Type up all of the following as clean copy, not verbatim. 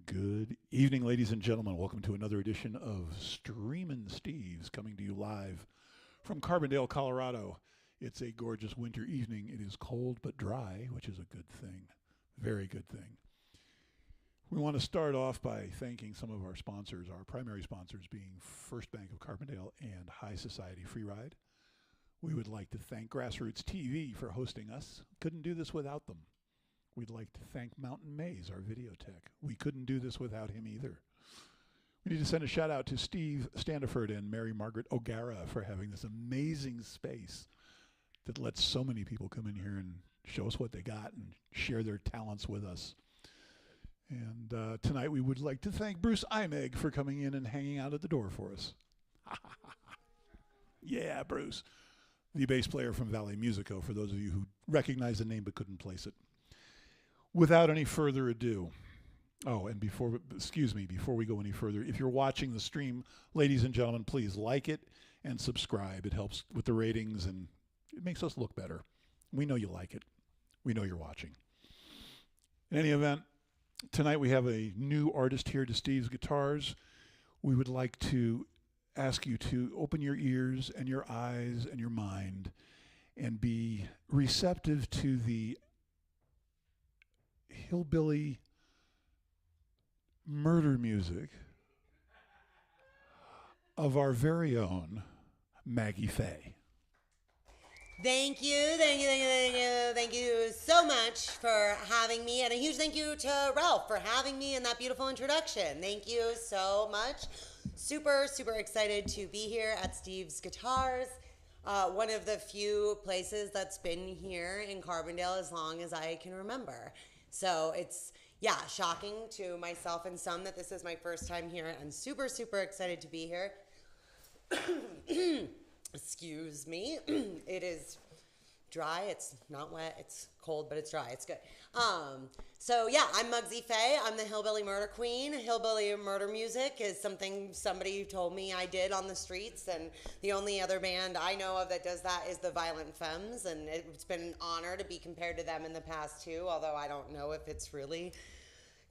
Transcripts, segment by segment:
Good evening, ladies and gentlemen. Welcome to another edition of Streamin' Steves, coming to you live from Carbondale, Colorado. It's a gorgeous winter evening. It is cold but dry, which is a good thing. Very good thing. We want to start off by thanking some of our sponsors, our primary sponsors being First Bank of Carbondale and High Society Free Ride. We would like to thank GrassRoots TV for hosting us. Couldn't do this without them. We'd like to thank Mountain Maze, our video tech. We couldn't do this without him either. We need to send a shout out to Steve Standiford and Mary Margaret O'Gara for having this amazing space that lets so many people come in here and show us what they got and share their talents with us. And tonight we would like to thank Bruce Imeg for coming in and hanging out at the door for us. Yeah, Bruce. The bass player from Valley Musico, for those of you who recognize the name but couldn't place it. Without any further ado, before we go any further, if you're watching the stream, ladies and gentlemen, please like it and subscribe. It helps with the ratings and it makes us look better. We know you like it. We know you're watching. In any event, tonight we have a new artist here to Steve's Guitars. We would like to ask you to open your ears and your eyes and your mind and be receptive to the hillbilly murder music of our very own Maggie Faye. Thank you so much for having me, and a huge thank you to Ralph for having me in that beautiful introduction. Thank you so much. Super, super excited to be here at Steve's Guitars. One of the few places that's been here in Carbondale as long as I can remember. So it's, shocking to myself and some that this is my first time here. I'm super, super excited to be here. Excuse me. It is dry. It's not wet. It's cold, but it's dry. It's good. I'm Mugsy Faye. I'm the Hillbilly Murder Queen. Hillbilly murder music is something somebody told me I did on the streets, and the only other band I know of that does that is the Violent Femmes, and it's been an honor to be compared to them in the past too, although I don't know if it's really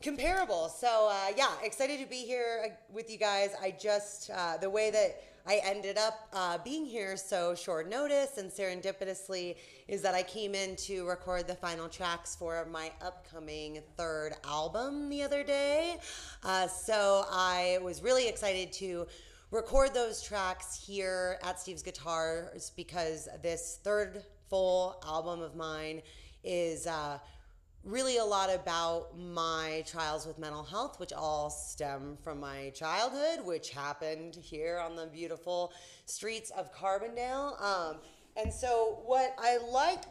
comparable. So excited to be here with you guys. I just, the way that I ended up being here so short notice and serendipitously is that I came in to record the final tracks for my upcoming third album the other day. So I was really excited to record those tracks here at Steve's Guitars because this third full album of mine is really a lot about my trials with mental health, which all stem from my childhood, which happened here on the beautiful streets of Carbondale. And so what I like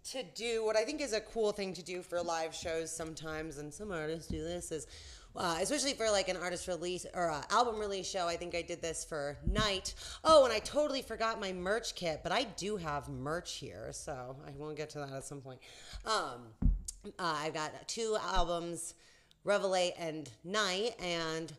to do, what I think is a cool thing to do for live shows sometimes, and some artists do this, is especially for like an artist release or an album release show. I think I did this for Night. Oh, and I totally forgot my merch kit, but I do have merch here, so I won't get to that at some point. I've got 2 albums, Revelate and Night, and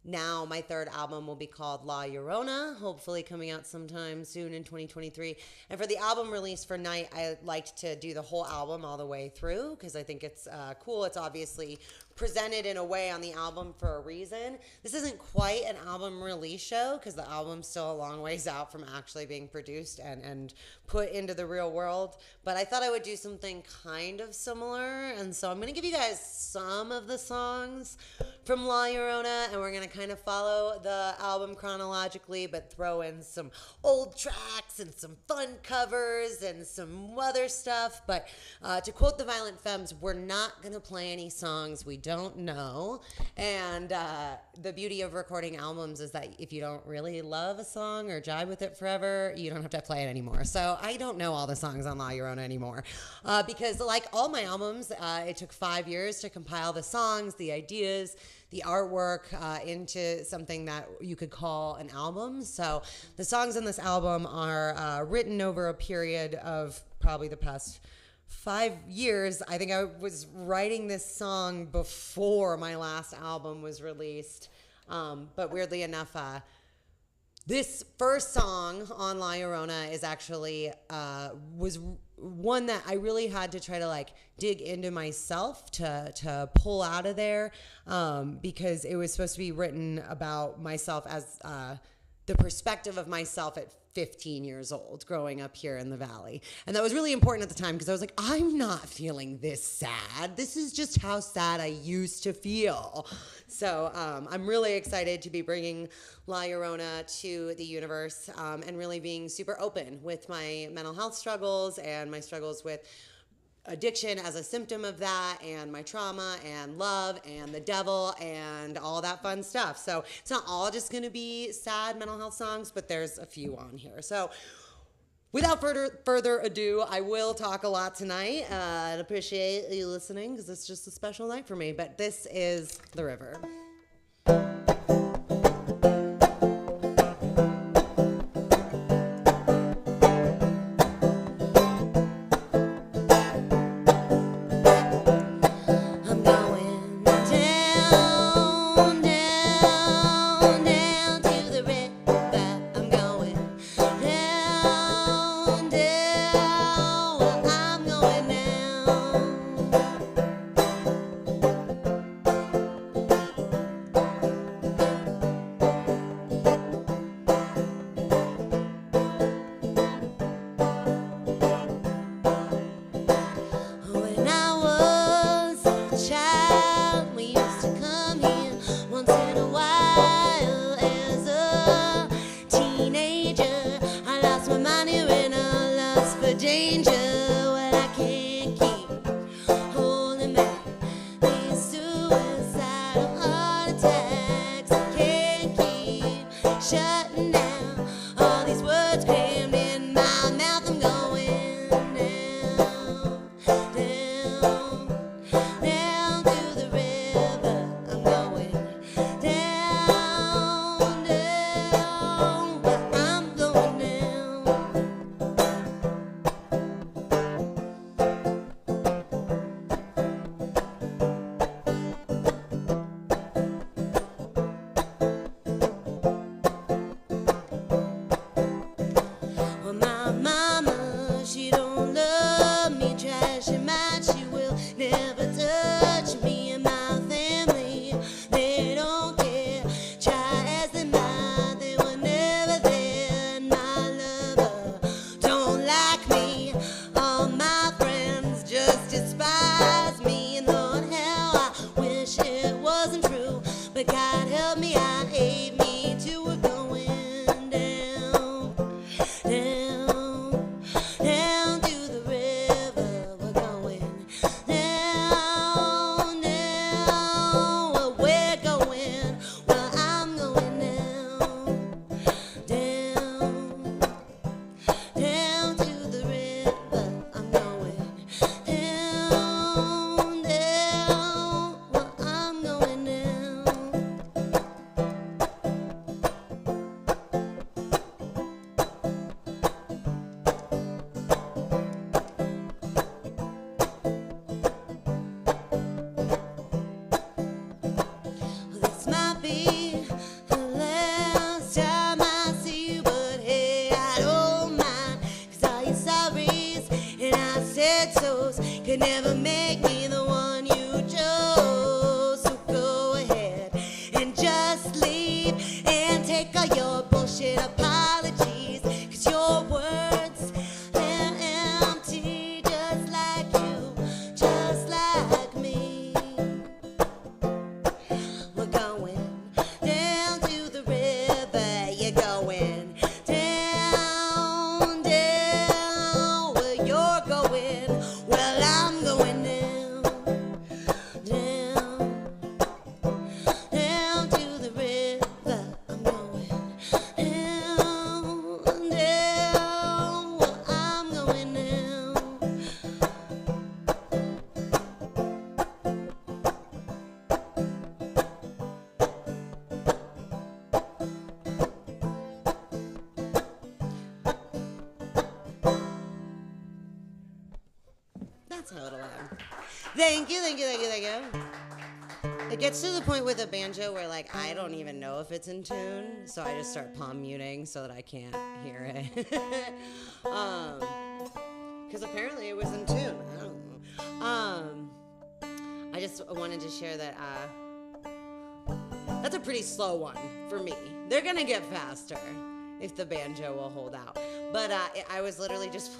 now my third album will be called La Llorona, hopefully coming out sometime soon in 2023. And for the album release for Night, I liked to do the whole album all the way through because I think it's cool. It's obviously presented in a way on the album for a reason. This isn't quite an album release show because the album's still a long ways out from actually being produced and put into the real world. But I thought I would do something kind of similar. And so I'm going to give you guys some of the songs from La Llorona, and we're going to kind of follow the album chronologically, but throw in some old tracks and some fun covers and some other stuff. But to quote the Violent Femmes, we're not going to play any songs we don't know. And the beauty of recording albums is that if you don't really love a song or jive with it forever, you don't have to play it anymore. So I don't know all the songs on La Llorona anymore because like all my albums, it took 5 years to compile the songs, the ideas, the artwork into something that you could call an album. So the songs in this album are written over a period of probably the past 5 years. I think I was writing this song before my last album was released. But weirdly enough, This first song on La Llorona is actually was one that I really had to try to like dig into myself to pull out of there, because it was supposed to be written about myself as the perspective of myself at 15 years old growing up here in the Valley. And that was really important at the time because I was like, I'm not feeling this sad. This is just how sad I used to feel. So I'm really excited to be bringing La Llorona to the universe, and really being super open with my mental health struggles and my struggles with addiction as a symptom of that, and my trauma and love and the devil and all that fun stuff. So it's not all just going to be sad mental health songs, but there's a few on here. So without further ado, I will talk a lot tonight, and appreciate you listening because it's just a special night for me. But this is The River. Could never make me the one you chose. So go ahead and just leave and take all your bullshit apologies. 'Cause your words, they're empty, just like you, just like me. We're going down to the river. You're going down, down where you're going. Well, I'm going down, down, down to the river. I'm going down, down. Well, I'm going down. That's how it'll end. Thank you, thank you, thank you, thank you. It gets to the point with a banjo where, like, I don't even know if it's in tune, so I just start palm muting so that I can't hear it. Because apparently it was in tune. I don't know. I just wanted to share that that's a pretty slow one for me. They're going to get faster if the banjo will hold out. But I was literally just...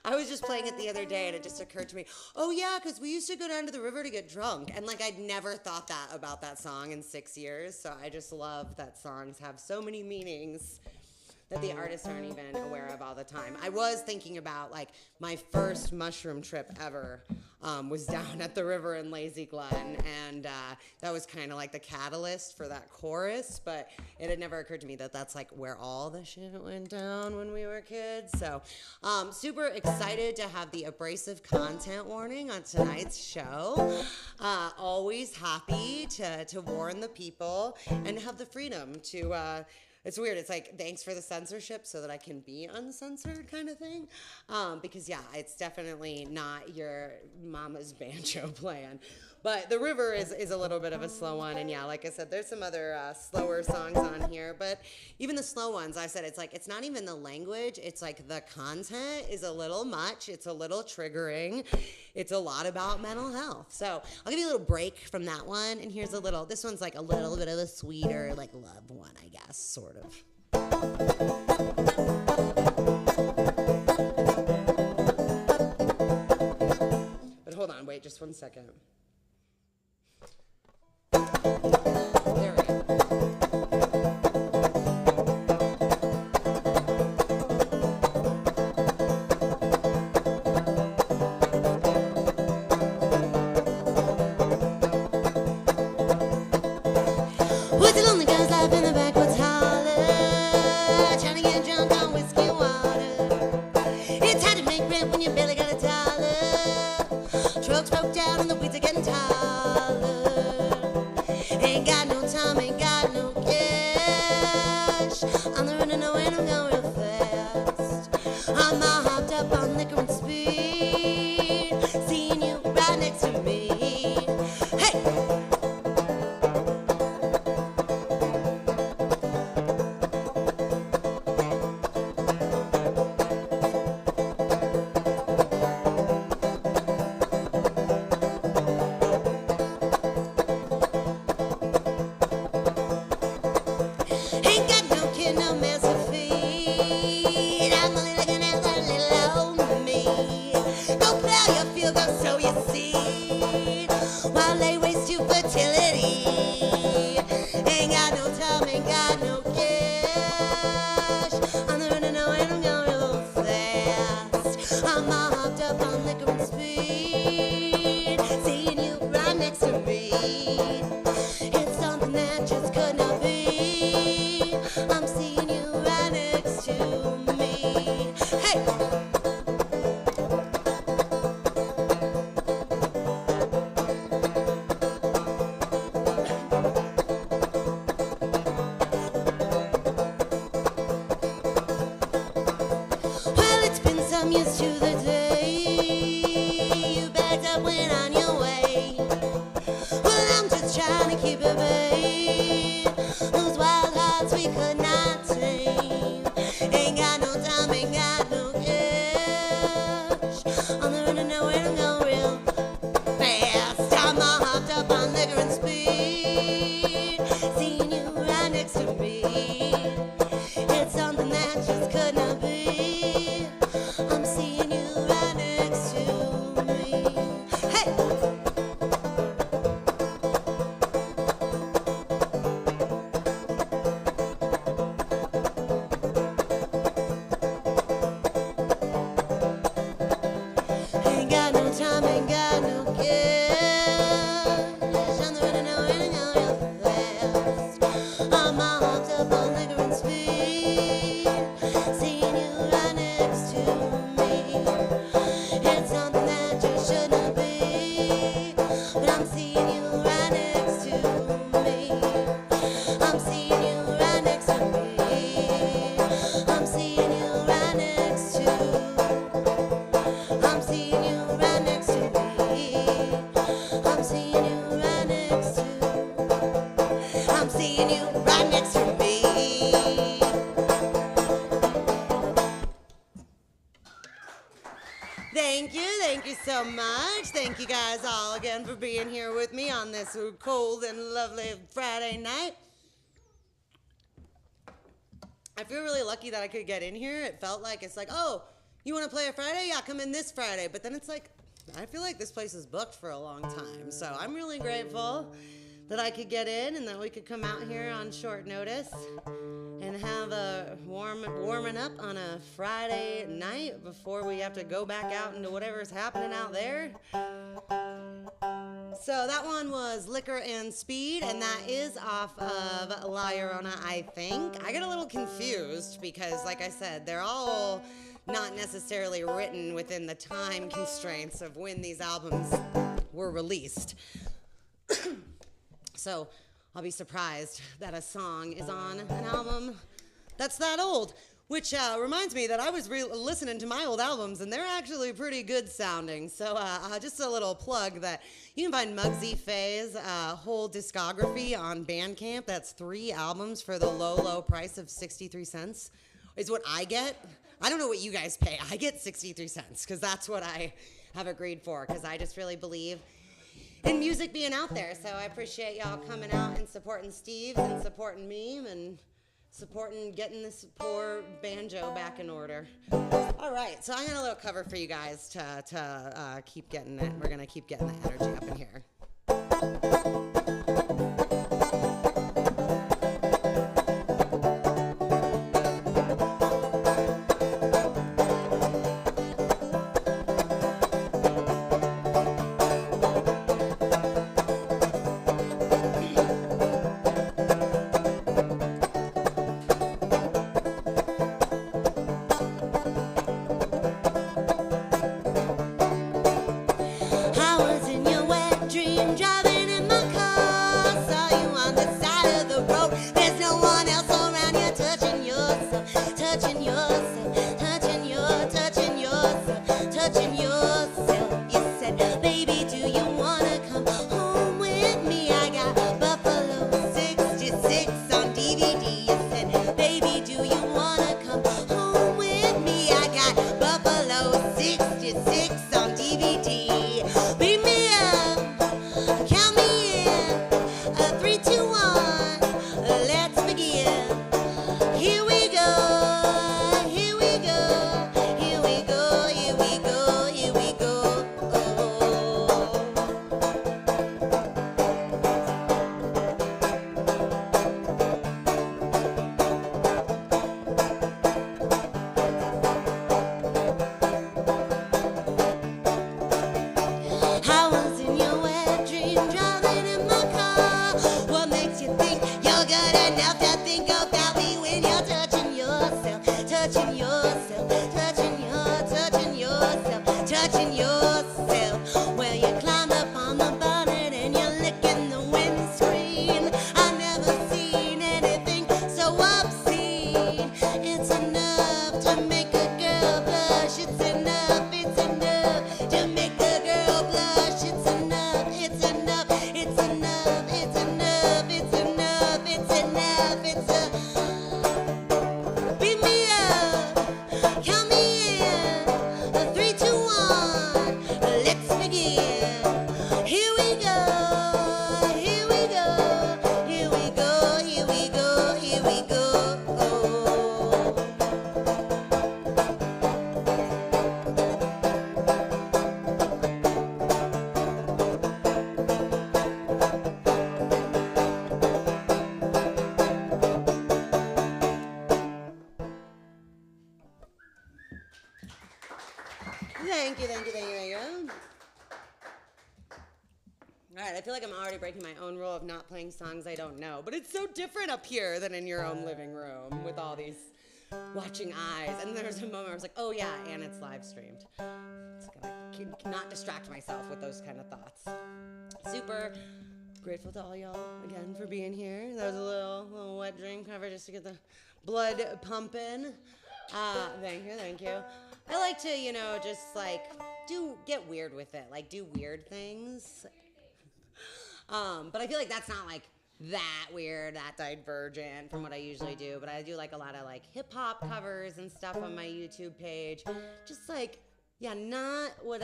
I was just playing it the other day and it just occurred to me, oh yeah, because we used to go down to the river to get drunk. And like I'd never thought that about that song in 6 years. So I just love that songs have so many meanings that the artists aren't even aware of all the time. I was thinking about like my first mushroom trip ever was down at the river in Lazy Glen, and that was kind of like the catalyst for that chorus, but it had never occurred to me that that's like where all the shit went down when we were kids. So super excited to have the abrasive content warning on tonight's show. Always happy to warn the people and have the freedom to it's weird. It's like, thanks for the censorship so that I can be uncensored kind of thing. Because, yeah, it's definitely not your mama's banjo playing. But The River is a little bit of a slow one. And, yeah, like I said, there's some other slower songs on here. But even the slow ones, I've said, it's like, it's not even the language. It's like the content is a little much. It's a little triggering. It's a lot about mental health. So I'll give you a little break from that one. And here's a little, this one's like a little bit of a sweeter, like love one, I guess, sort of. But hold on, wait just 1 second. There we go. With the lonely guy's life in the backwoods holler, trying to get drunk on whiskey and water. It's hard to make rent when you barely got a dollar. Trucks broke down and the weeds are getting taller. Ain't got no time, ain't got no cash. On the run and away and I'm going real fast. I'm all hopped up on liquor and speed, seeing you right next to me. Hey! Seeing Thank you so much. Thank you guys all again for being here with me on this cold and lovely Friday night. I feel really lucky that I could get in here. It felt like it's like, oh, you want to play a Friday? Yeah, come in this Friday. But then it's like, I feel like this place is booked for a long time. So I'm really grateful that I could get in and that we could come out here on short notice and have a warming up on a Friday night before we have to go back out into whatever's happening out there. So that one was Liquor and Speed, and that is off of La Llorona, I think. I get a little confused because, like I said, they're all not necessarily written within the time constraints of when these albums were released. So I'll be surprised that a song is on an album that's that old. Which reminds me that I was listening to my old albums, and they're actually pretty good sounding. So just a little plug that you can find Mugsy Faye's whole discography on Bandcamp. That's 3 albums for the low price of 63 cents is what I get. I don't know what you guys pay. I get 63 cents because that's what I have agreed for, because I just really believe in music being out there. So I appreciate y'all coming out and supporting Steve and supporting me and supporting getting this poor banjo back in order. All right, so I got a little cover for you guys to keep getting it. We're gonna keep getting the energy up in here. Thank you. All right, I feel like I'm already breaking my own rule of not playing songs I don't know, but it's so different up here than in your own living room with all these watching eyes. And there was a moment where I was like, oh yeah, and it's live streamed. Just gotta not distract myself with those kind of thoughts. Super grateful to all y'all again for being here. That was a little wet dream cover just to get the blood pumping. Thank you. I like to, just like get weird with it, like do weird things. But I feel like that's not like that weird, that divergent from what I usually do. But I do like a lot of like hip hop covers and stuff on my YouTube page. Just like Yeah, not what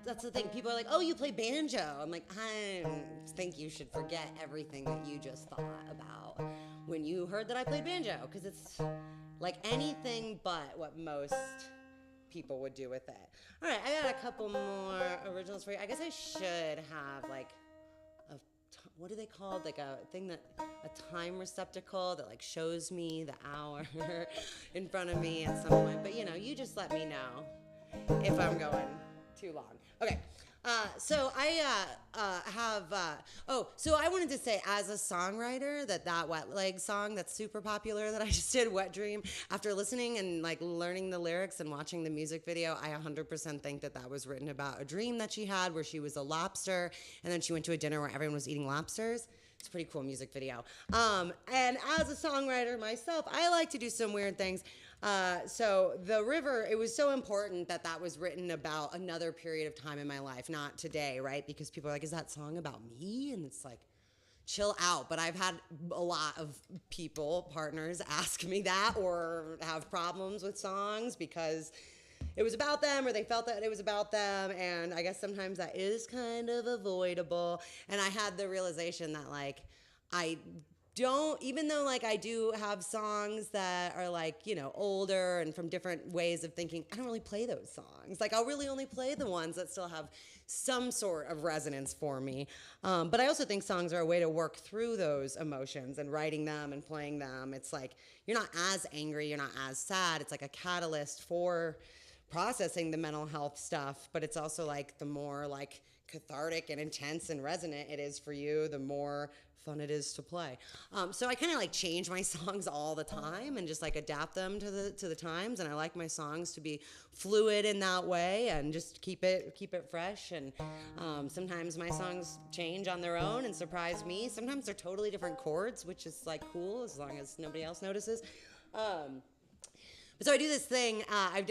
that's the thing. People are like, "Oh, you play banjo." I'm like, I think you should forget everything that you just thought about when you heard that I played banjo, because it's like anything but what most people would do with it. All right, I got a couple more originals for you. I guess I should have like what are they called? Like a thing a time receptacle that like shows me the hour in front of me at some point. But you just let me know if I'm going too long. Okay. So I so I wanted to say, as a songwriter, that Wet Leg song that's super popular that I just did, Wet Dream, after listening and like learning the lyrics and watching the music video, I 100% think that was written about a dream that she had where she was a lobster and then she went to a dinner where everyone was eating lobsters. It's a pretty cool music video. And as a songwriter myself, I like to do some weird things. So the river, it was so important that was written about another period of time in my life, not today, right? Because people are like, is that song about me? And it's like, chill out. But I've had a lot of partners ask me that or have problems with songs because it was about them or they felt that it was about them. And I guess sometimes that is kind of avoidable. And I had the realization that like, even though like I do have songs that are like, older and from different ways of thinking, I don't really play those songs. Like I'll really only play the ones that still have some sort of resonance for me. But I also think songs are a way to work through those emotions, and writing them and playing them. It's like, you're not as angry, you're not as sad. It's like a catalyst for processing the mental health stuff, but it's also like the more like cathartic and intense and resonant it is for you, the more fun it is to play. So I kind of like change my songs all the time and just like adapt them to the times. And I like my songs to be fluid in that way and just keep it fresh. And sometimes my songs change on their own and surprise me. Sometimes they're totally different chords, which is like cool as long as nobody else notices. So I do this thing. I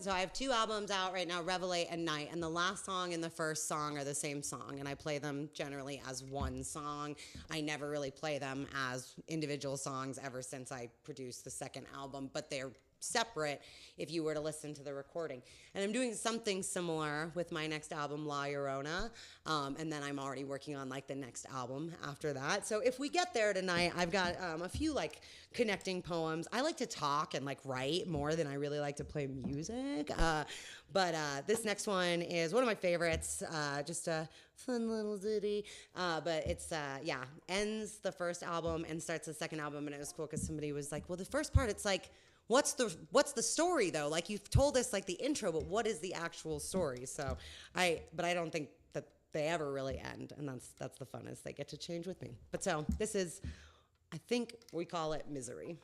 have 2 albums out right now, Revelate and Night, and the last song and the first song are the same song, and I play them generally as one song. I never really play them as individual songs ever since I produced the second album, but they're separate if you were to listen to the recording. And I'm doing something similar with my next album, La Llorona, and then I'm already working on like the next album after that. So if we get there tonight, I've got a few like connecting poems. I like to talk and like write more than I really like to play music. But this next one is one of my favorites, just a fun little ditty. But it's, ends the first album and starts the second album. And it was cool because somebody was like, well, the first part, it's like, what's the story though? Like you've told us like the intro, but what is the actual story? So I don't think that they ever really end. And that's the fun, is they get to change with me. But so this is, I think we call it Misery.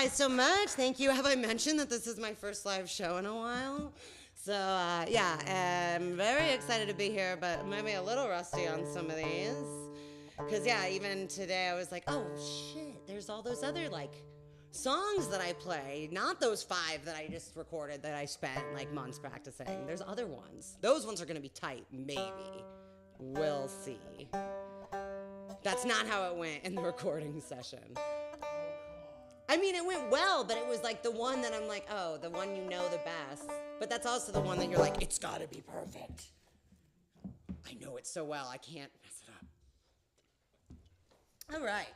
guys so much. Thank you. Have I mentioned that this is my first live show in a while? So, yeah, I'm very excited to be here, but maybe a little rusty on some of these. Because, yeah, even today I was like, oh, shit, there's all those other, like, songs that I play. Not those 5 that I just recorded that I spent, like, months practicing. There's other ones. Those ones are going to be tight, maybe. We'll see. That's not how it went in the recording session. I mean, it went well, but it was like the one that I'm like, oh, the one you know the best. But that's also the one that you're like, it's gotta be perfect. I know it so well, I can't mess it up. All right.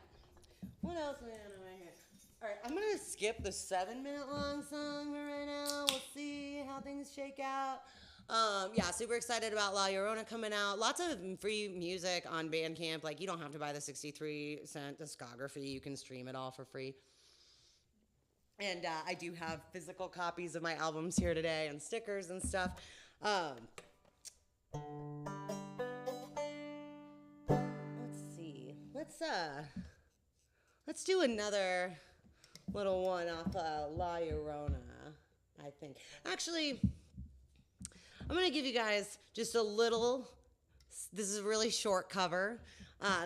What else am I on right here? All right, I'm gonna skip the 7-minute long song right now. We'll see how things shake out. Yeah, super excited about La Llorona coming out. Lots of free music on Bandcamp. Like, you don't have to buy the 63-cent discography. You can stream it all for free. And I do have physical copies of my albums here today and stickers and stuff. Let's see. Let's do another little one off La Llorona, I think. Actually, I'm going to give you guys just a little. This is a really short cover.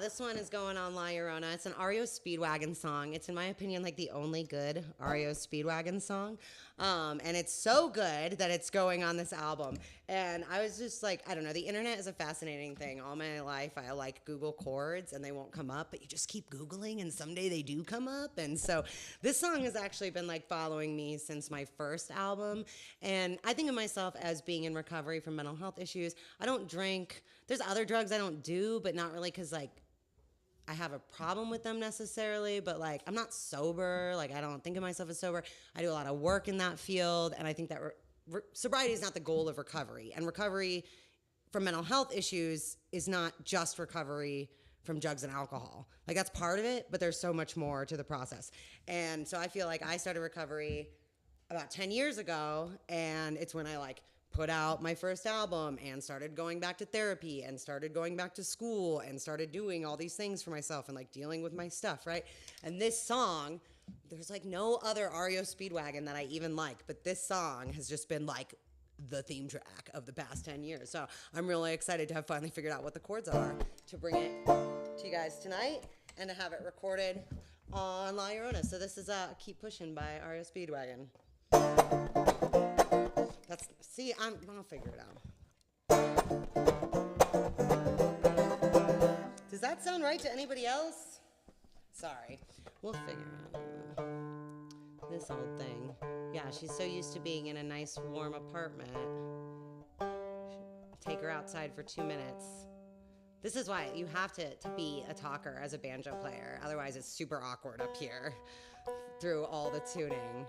This one is going on La Llorona. It's an REO Speedwagon song. It's, in my opinion, like the only good REO Speedwagon song. And it's so good that it's going on this album. And I was just like, I don't know, the internet is a fascinating thing. All my life, I like Google chords and they won't come up, but you just keep Googling and someday they do come up. And so this song has actually been like following me since my first album. And I think of myself as being in recovery from mental health issues. I don't drink. There's other drugs I don't do, but not really because like I have a problem with them necessarily, but like I'm not sober. Like I don't think of myself as sober. I do a lot of work in that field, and I think that sobriety is not the goal of recovery. And recovery from mental health issues is not just recovery from drugs and alcohol. Like that's part of it, but there's so much more to the process. And so I feel like I started recovery about 10 years ago, and it's when I like put out my first album and started going back to therapy and started going back to school and started doing all these things for myself and like dealing with my stuff, right? And this song, there's like no other REO Speedwagon that I even like, but this song has just been like the theme track of the past 10 years. So I'm really excited to have finally figured out what the chords are to bring it to you guys tonight and to have it recorded on La Llorona. So this is Keep Pushing by REO Speedwagon. See, I'll figure it out. Does that sound right to anybody else? Sorry. We'll figure it out. This old thing. Yeah, she's so used to being in a nice, warm apartment. Take her outside for 2 minutes. This is why you have to be a talker as a banjo player. Otherwise, it's super awkward up here through all the tuning.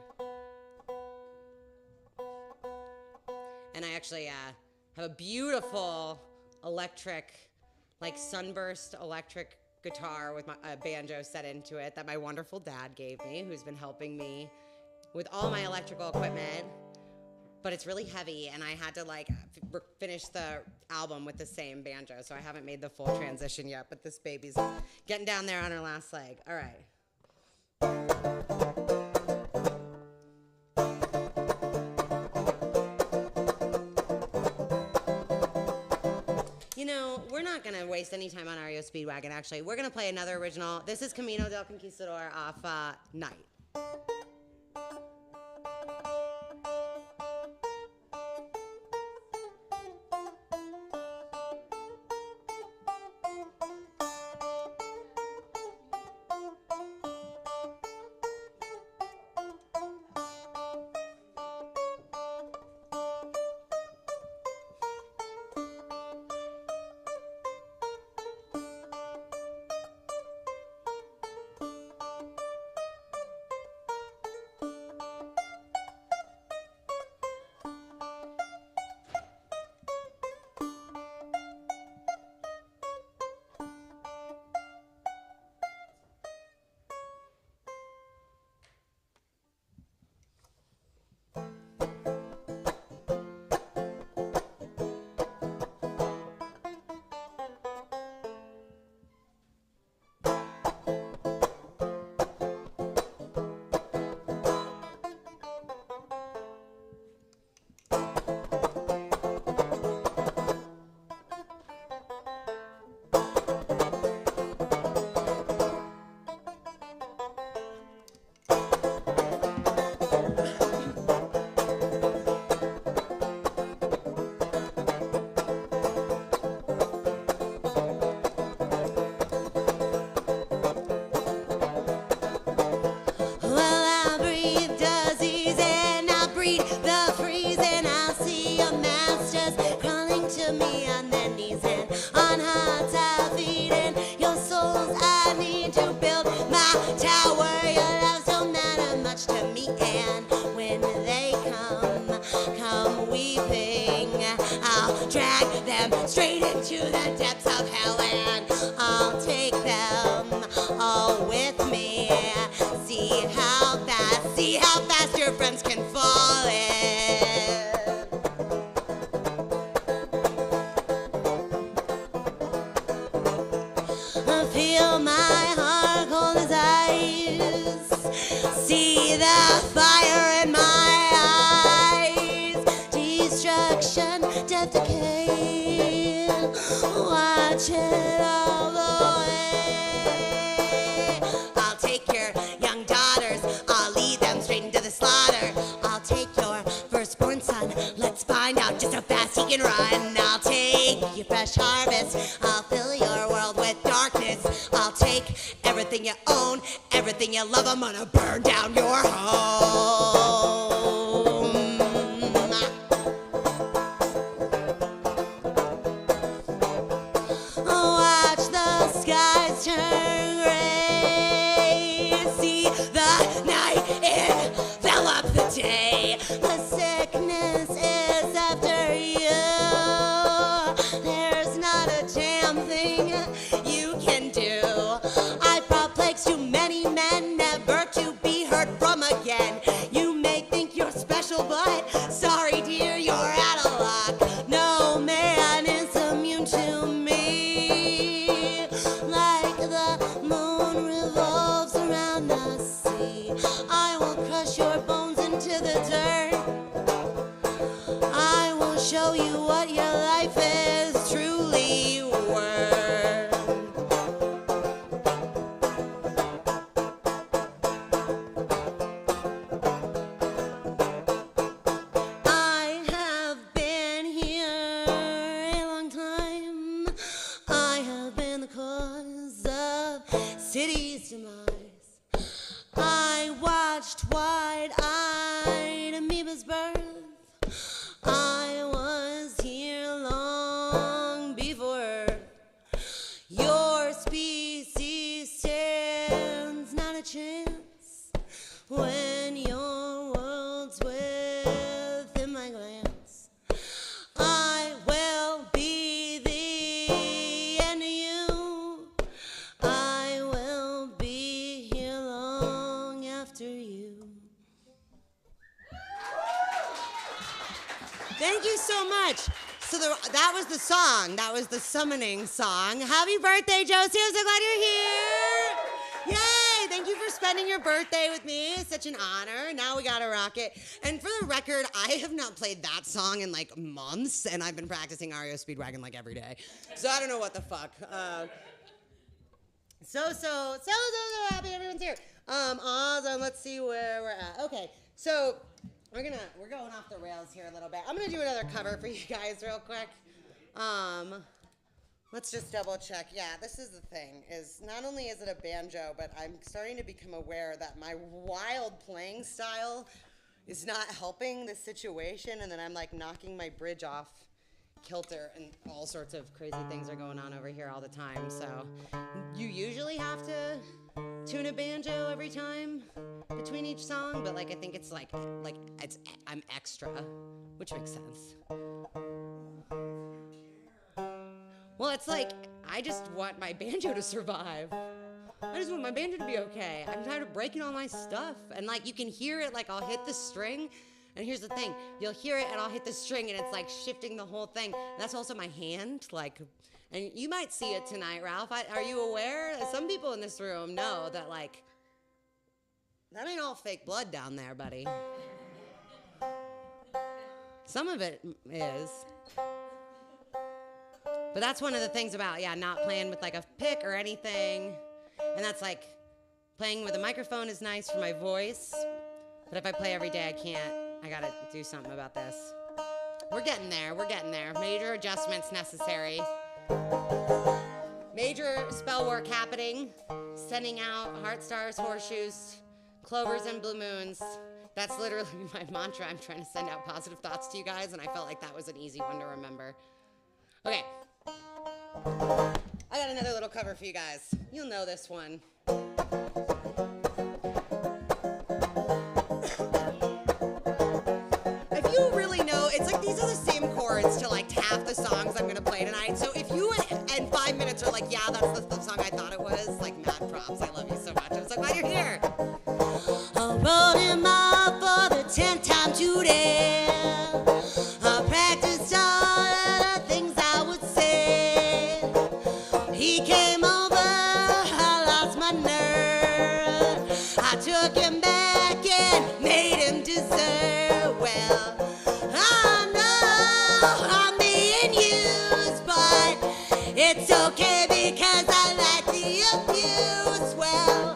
And I actually have a beautiful electric, like sunburst electric guitar with my banjo set into it that my wonderful dad gave me, who's been helping me with all my electrical equipment. But it's really heavy, and I had to like finish the album with the same banjo, so I haven't made the full transition yet, but this baby's getting down there on her last leg. All right. You know, we're not going to waste any time on REO Speedwagon, actually. We're going to play another original. This is Camino del Conquistador off Night. the depths of hell, and I'll take them all with me. See how fast your friends can fall in. Feel my heart cold as ice. See the fire in my eyes. Destruction, death, decay. Watch it all the way. I'll take your young daughters. I'll lead them straight into the slaughter. I'll take your firstborn son. Let's find out just how fast he can run. I'll take your fresh harvest. I'll fill your world with darkness. I'll take everything you own, everything you love. I'm gonna burn down your home. Watch the skies turn gray. See the night envelop the day. The sickness is after you. There's not a damn thing you can do. I've brought plagues to many men, never to be heard from again. You may think you're special, but sorry dear, you're out of luck. No man is immune to me. Like the moon revolves around the sea, I will crush your bones into the dirt. I will show you what your life is truly worth. I have been here a long time. I have been the cause of cities' demise. I watched wide-eyed amoeba's birth. I was here long before. Your species stands not a chance when your world's within my glance. I will be the end of you. I will be here long after you. Thank you so much. So that was the song. That was the summoning song. Happy birthday, Josie. I'm so glad you're here. Yay. Thank you for spending your birthday with me. It's such an honor. Now we got to rock it. And for the record, I have not played that song in like months, and I've been practicing REO Speedwagon like every day. So I don't know what the fuck. So happy everyone's here. Awesome. Let's see where we're at. Okay. So we're going off the rails here a little bit. I'm gonna do another cover for you guys real quick. Let's just double check. Yeah, this is the thing, is not only is it a banjo, but I'm starting to become aware that my wild playing style is not helping the situation, and then I'm like knocking my bridge off kilter, and all sorts of crazy things are going on over here all the time. So you usually have to tune a banjo every time between each song, but like I think it's like I'm extra, which makes sense. Well, it's like I just want my banjo to survive. I just want my banjo to be okay. I'm tired of breaking all my stuff, and like you can hear it. Like I'll hit the string, and here's the thing: you'll hear it, and I'll hit the string, and it's like shifting the whole thing. And that's also my hand, like. And you might see it tonight, Ralph. Are you aware? Some people in this room know that, like, that ain't all fake blood down there, buddy. Some of it is. But that's one of the things about, not playing with, like, a pick or anything. And that's, like, playing with a microphone is nice for my voice. But if I play every day, I can't. I gotta do something about this. We're getting there. We're getting there. Major adjustments necessary. Major spell work happening. Sending out heart stars, horseshoes, clovers, and blue moons. That's literally my mantra. I'm trying to send out positive thoughts to you guys, and I felt like that was an easy one to remember. Okay. I got another little cover for you guys. You'll know this one. If you really know, it's like these are the same chords chords to like half the songs I'm gonna play tonight. So if you in 5 minutes are like, yeah, that's the song I thought it was, like mad props. I love you so much. I'm so glad you're here. I wrote him off for the 10th time today. I practiced all of the things I would say. He came over, I lost my nerve. I took him back and made him deserve. Well, I know I'm being used, but it's okay because I like the abuse. Well,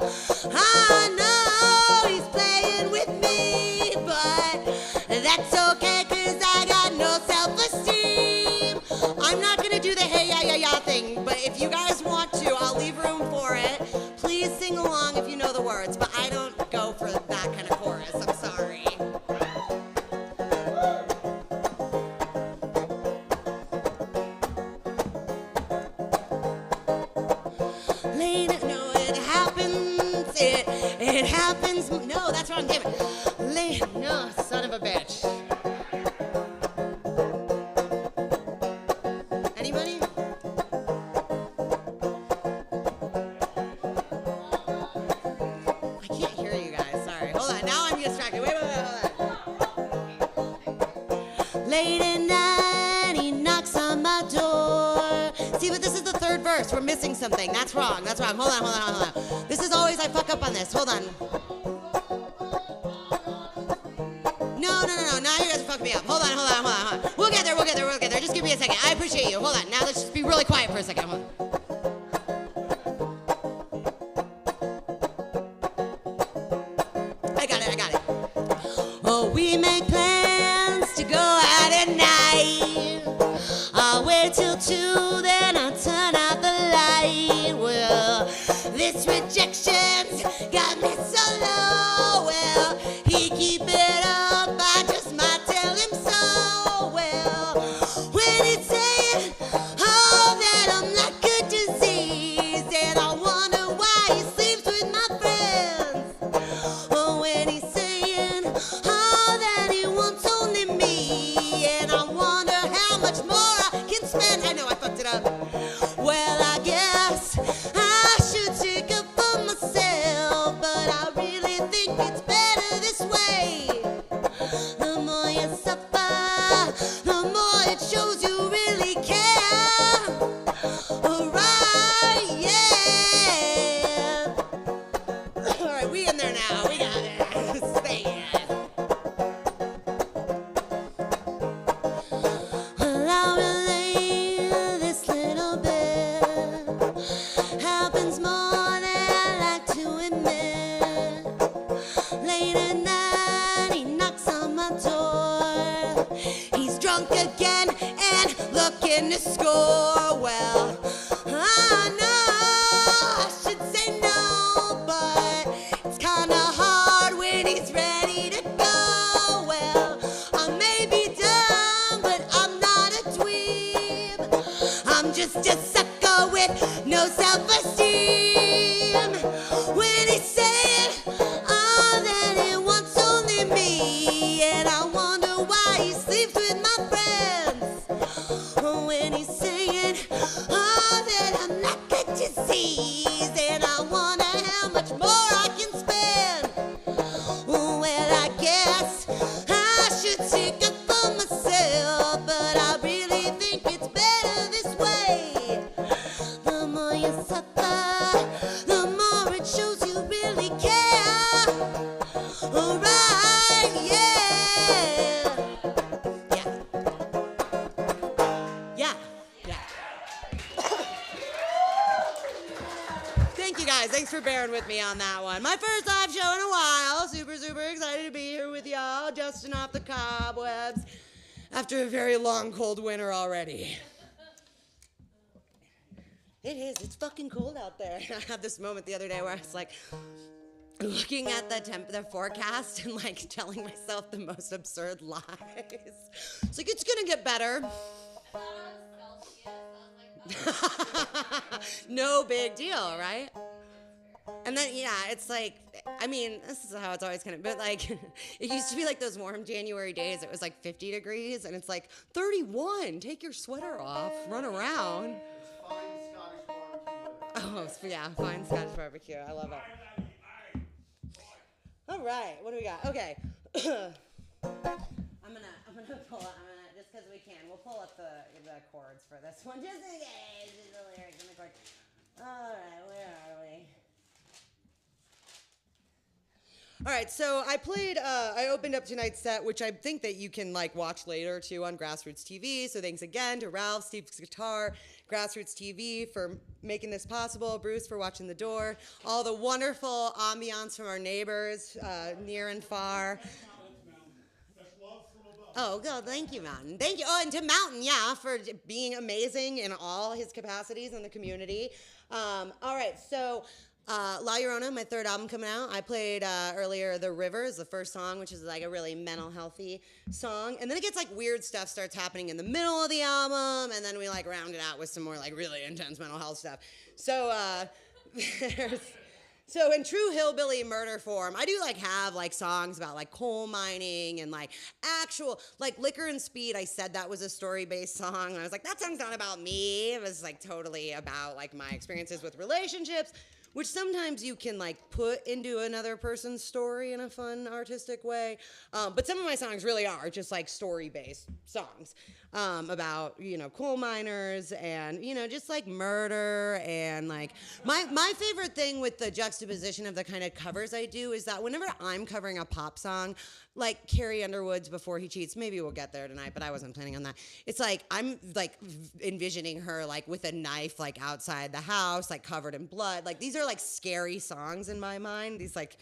I know he's playing with me, but that's okay because I got no self-esteem. I'm not going to do the hey, yeah, yeah, yeah thing, but if you guys want to, I'll leave room for it. Please sing along if you know the words, but I don't go for that kind of chorus. I'm sorry. No, it happens. It happens. No, that's wrong. Damn it. No, son of a bitch. Anybody? I can't hear you guys. Sorry. Hold on. Now I'm distracted. Wait, hold on. Late at night, he knocks on my door. See, but this is the third verse. We're missing something. That's wrong. That's wrong. Hold on. This is always I fuck up on this. Hold on. No. Now you guys fucked me up. Hold on. We'll get there. Just give me a second. I appreciate you. Hold on. Now let's just be really quiet for a second. Hold on. I got it. Oh, we make plans to go out at night. I'll wait till 2, then I'll turn out the light. Well, this rejection's got me so low. Well, he keep it up, I just might tell him so. Well, when he's saying, oh, that I'm like a disease, and I wonder why he sleeps with my friends. Oh, when he's saying, oh, that he wants only me, and I wonder how much more I can spend. I know I fucked it up. Well, I guess I should take up for myself, but I really think it's better this way. The more you suffer, the more it shows you really care. Alright, yeah. Alright, we in there now. We got it. Stay in. Well, I'll relate this little bit. Happens more than I like to admit. Late at night, he knocks on my door. He's drunk again and looking to score. Well, I know I should say no, but it's kind of hard when he's ready to go. Well, I may be dumb, but I'm not a dweeb. I'm just a sucker with no self-esteem. When he's saying, oh, that he wants only me, and I wonder why he sleeps with my friends. When he's saying, oh, that I'm like a disease, and I wonder how much more I can spend. Well, I guess I should take up for myself, but I really think it's better this way. The more you suffer, the more it shows you really care. Alright, yeah. Thank you guys. Thanks for bearing with me on that one. My first live show in a while. Super excited to be here with y'all, dusting off the cobwebs after a very long, cold winter already. It is. It's fucking cold out there. I had this moment the other day where I was like looking at the forecast and like telling myself the most absurd lies. It's like, it's gonna get better. No big deal, right? And then, yeah, it's like, I mean, this is how it's always kind of, but like, it used to be like those warm January days. It was like 50 degrees, and it's like 31. Take your sweater off, run around. Oh, yeah, fine Scottish barbecue. I love it. All right, what do we got? Okay. I'm gonna pull up, just because we can, we'll pull up the chords for this one, just in case, the lyrics and the chords. All right, where are we? All right, so I opened up tonight's set, which I think that you can like watch later too on GrassRoots TV. So thanks again to Ralph, Steve's Guitar, GrassRoots TV for making this possible, Bruce for watching the door, all the wonderful ambiance from our neighbors near and far. Oh, God, thank you, Mountain. Thank you. Oh, and to Mountain, yeah, for being amazing in all his capacities in the community. All right, so La Llorona, my third album coming out. I played earlier The River is the first song, which is like a really mental healthy song. And then it gets like weird stuff starts happening in the middle of the album, and then we like round it out with some more like really intense mental health stuff. So So in true hillbilly murder form, I do like have like songs about like coal mining and like actual like Liquor and Speed. I said that was a story-based song. And I was like, that song's not about me. It was like totally about like my experiences with relationships, which sometimes you can like put into another person's story in a fun artistic way. But some of my songs really are just like story-based songs about, you know, coal miners and, you know, just like murder. And like my favorite thing with the juxtaposition of the kind of covers I do is that whenever I'm covering a pop song, like Carrie Underwood's Before He Cheats, maybe we'll get there tonight, but I wasn't planning on that. It's like I'm like envisioning her like with a knife like outside the house, like covered in blood. Like these are like scary songs in my mind. These like,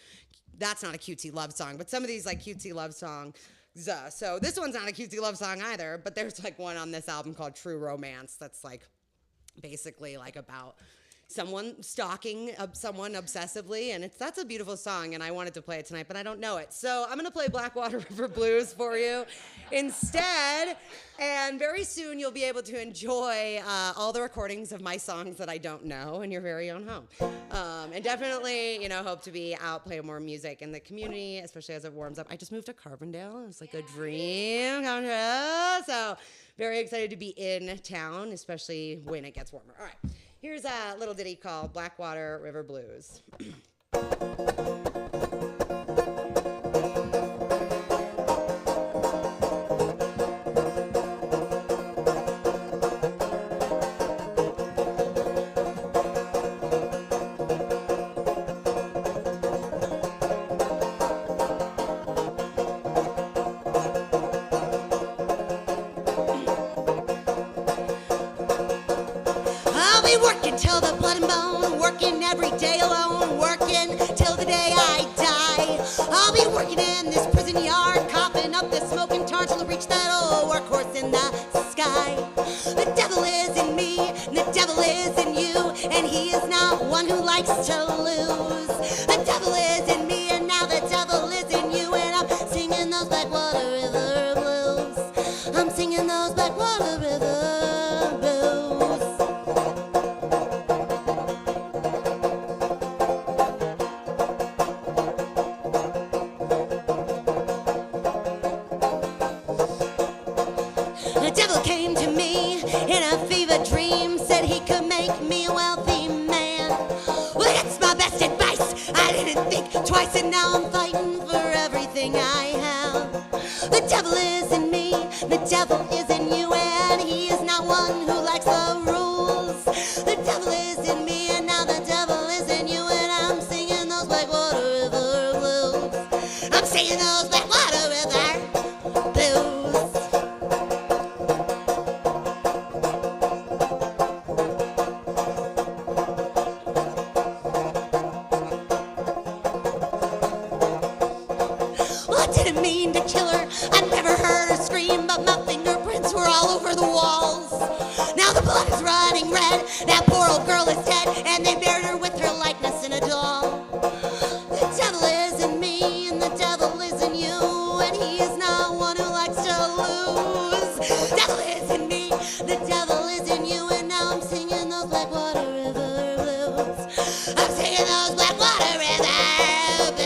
that's not a cutesy love song, but some of these like cutesy love songs. So this one's not a cutesy love song either, but there's like one on this album called True Romance that's like basically like about someone stalking someone obsessively, and that's a beautiful song, and I wanted to play it tonight, but I don't know it. So I'm going to play Blackwater River Blues for you instead, and very soon you'll be able to enjoy all the recordings of my songs that I don't know in your very own home. And definitely, you know, hope to be out playing more music in the community, especially as it warms up. I just moved to Carbondale. It's like a dream come true. So very excited to be in town, especially when it gets warmer. All right. Here's a little ditty called Blackwater River Blues. Working till the blood and bone, working every day alone, working till the day I die. I'll be working in this prison yard, coughing up this smoking tar till I reach that old workhorse in the sky. The devil is in me, and the devil is in you, and he is not one who likes to lose. The devil is in me, and now the devil is in you, and I'm singing those Blackwater River blues. I'm singing those Blackwater River blues. Came to me in a fever dream, said he could make me a wealthy man. Well, that's my best advice. I didn't think twice, and now I'm fighting for everything I have. The devil is in me, the devil is in you, and he is not one who likes the rules. The devil is in me, and now the devil is in you, and I'm singing those Blackwater River blues. I'm singing those Blackwater River blues. Didn't mean to kill her. I never heard her scream, but my fingerprints were all over the walls. Now the blood is running red. That poor old girl is dead, and they buried her with her likeness in a doll. The devil is in me, and the devil is in you, and he is not one who likes to lose. The devil is in me, the devil is in you, and now I'm singing those Blackwater River blues. I'm singing those Blackwater River blues.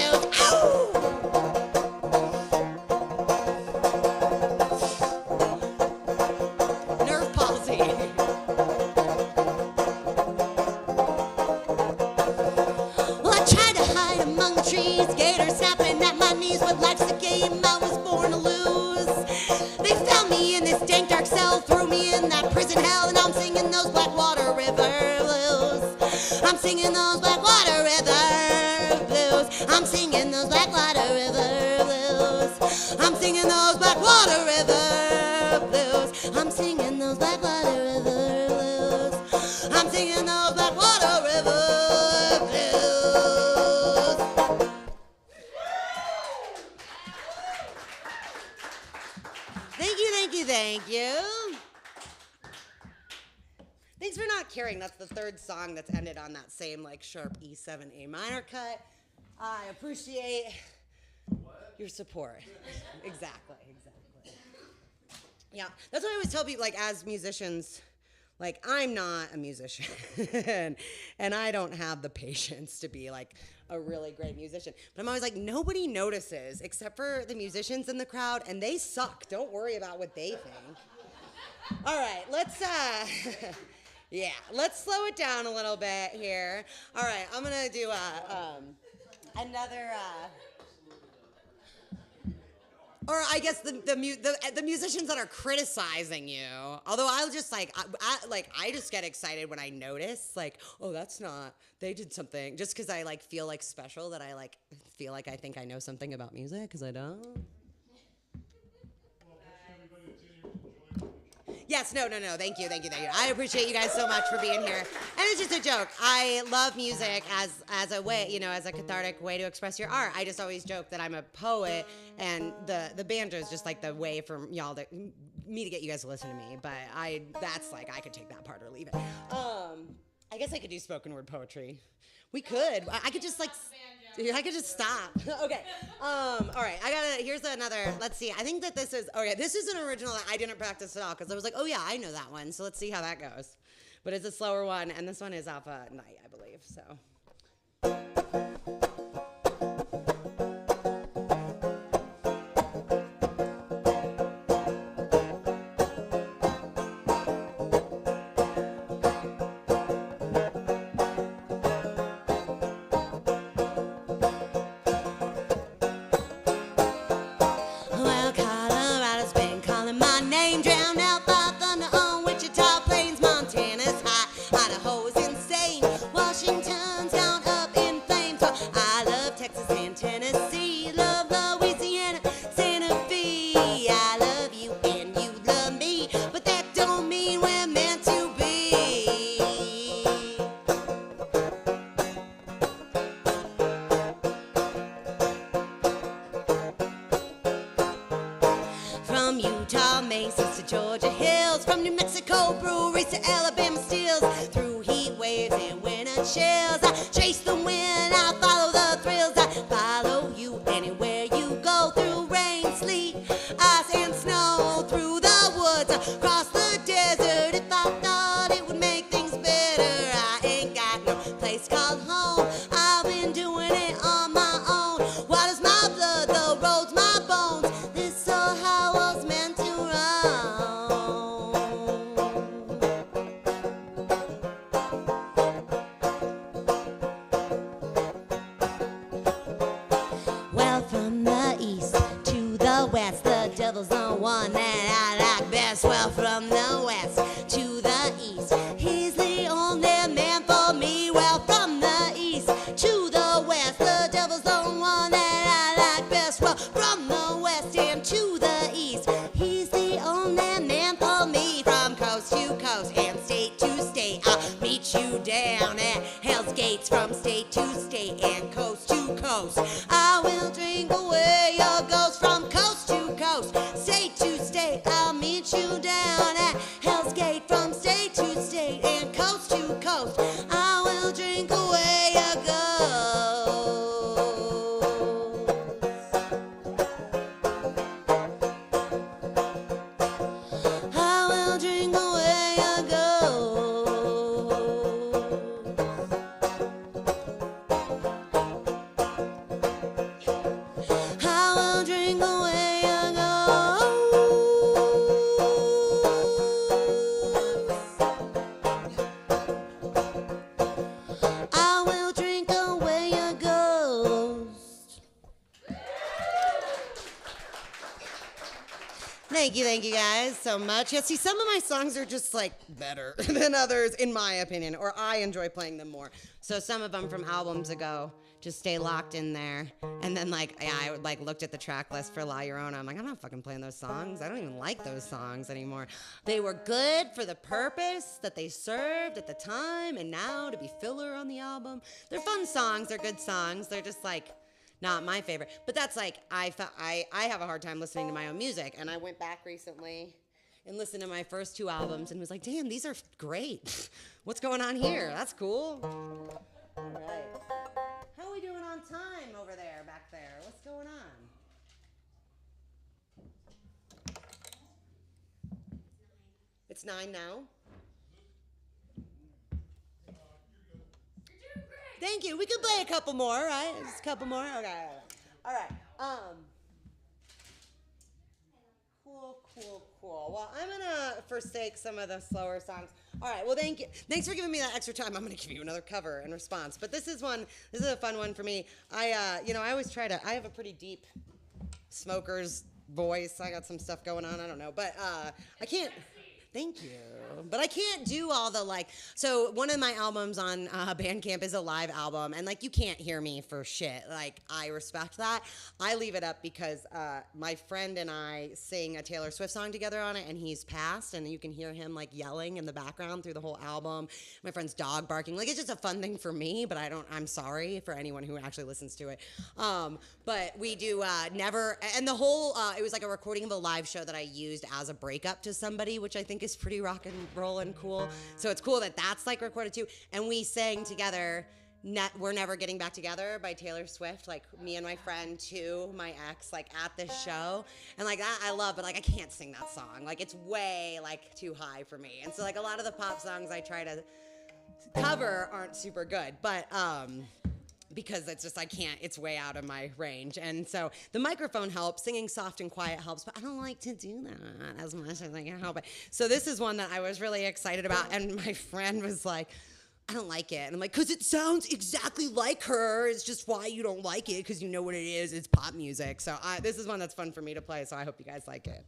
game I was born to lose. They found me in this dank dark cell, threw me in that prison hell, and I'm singing those Blackwater River blues. I'm singing those Blackwater River blues. I'm singing those Blackwater River blues. I'm singing those Blackwater River blues. I'm singing those Blackwater River blues. I'm singing those Blackwater River blues. Thank you, thank you, thank you. Thanks for not caring. That's the third song that's ended on that same like sharp E7 A minor cut. I appreciate your support. Exactly. Yeah, that's what I always tell people, like, as musicians, like, I'm not a musician, and I don't have the patience to be, like, a really great musician. But I'm always like, nobody notices except for the musicians in the crowd, and they suck. Don't worry about what they think. All right, let's slow it down a little bit here. All right, I'm going to do another... Or I guess the musicians that are criticizing you. Although I'll just I just get excited when I notice, like, oh, that's not, they did something, just because I like feel like special, that I like feel like I think I know something about music, because I don't. Yes, no, thank you. I appreciate you guys so much for being here. And it's just a joke. I love music as a way, as a cathartic way to express your art. I just always joke that I'm a poet, and the banjo is just like the way for me to get you guys to listen to me. But that's like, I could take that part or leave it. I guess I could do spoken word poetry. We could. I could just stop. Okay. All right. Here's another, let's see. I think that this is an original that I didn't practice at all, because I was like, oh yeah, I know that one. So let's see how that goes. But it's a slower one, and this one is off Night, I believe. So. Thank you guys so much. Yeah, see, some of my songs are just like better than others, in my opinion, or I enjoy playing them more. So some of them from albums ago just stay locked in there. And then I would looked at the track list for La Llorona. I'm like, I'm not fucking playing those songs. I don't even like those songs anymore. They were good for the purpose that they served at the time, and now to be filler on the album. They're fun songs. They're good songs. They're just not my favorite. But that's I have a hard time listening to my own music. And I went back recently and listened to my first 2 albums and was like, damn, these are great. What's going on here? That's cool. All right. How are we doing on time over there, back there? What's going on? It's 9 now? Thank you. We can play a couple more, right? Just a couple more? Okay. All right. Cool. Well, I'm going to forsake some of the slower songs. All right. Well, thank you. Thanks for giving me that extra time. I'm going to give you another cover in response. But this is a fun one for me. I always I have a pretty deep smoker's voice. I got some stuff going on. I don't know. But I can't. Thank you. But I can't do all the so one of my albums on Bandcamp is a live album, and you can't hear me for shit. I respect that. I leave it up because my friend and I sing a Taylor Swift song together on it, and he's passed, and you can hear him yelling in the background through the whole album. My friend's dog barking. It's just a fun thing for me, but I'm sorry for anyone who actually listens to it. But we do Never, and the whole, it was a recording of a live show that I used as a breakup to somebody, which I think is pretty rock and roll and cool. So it's cool that that's recorded too. And we sang together We're Never Getting Back Together by Taylor Swift, me and my friend too, my ex, at this show. And that I love, but I can't sing that song. It's way too high for me. And so a lot of the pop songs I try to cover aren't super good. But because it's just, it's way out of my range. And so the microphone helps, singing soft and quiet helps, but I don't like to do that as much as I can help it. So this is one that I was really excited about, and my friend was like, I don't like it. And I'm like, because it sounds exactly like her. It's just why you don't like it, because you know what it is. It's pop music. So this is one that's fun for me to play, so I hope you guys like it.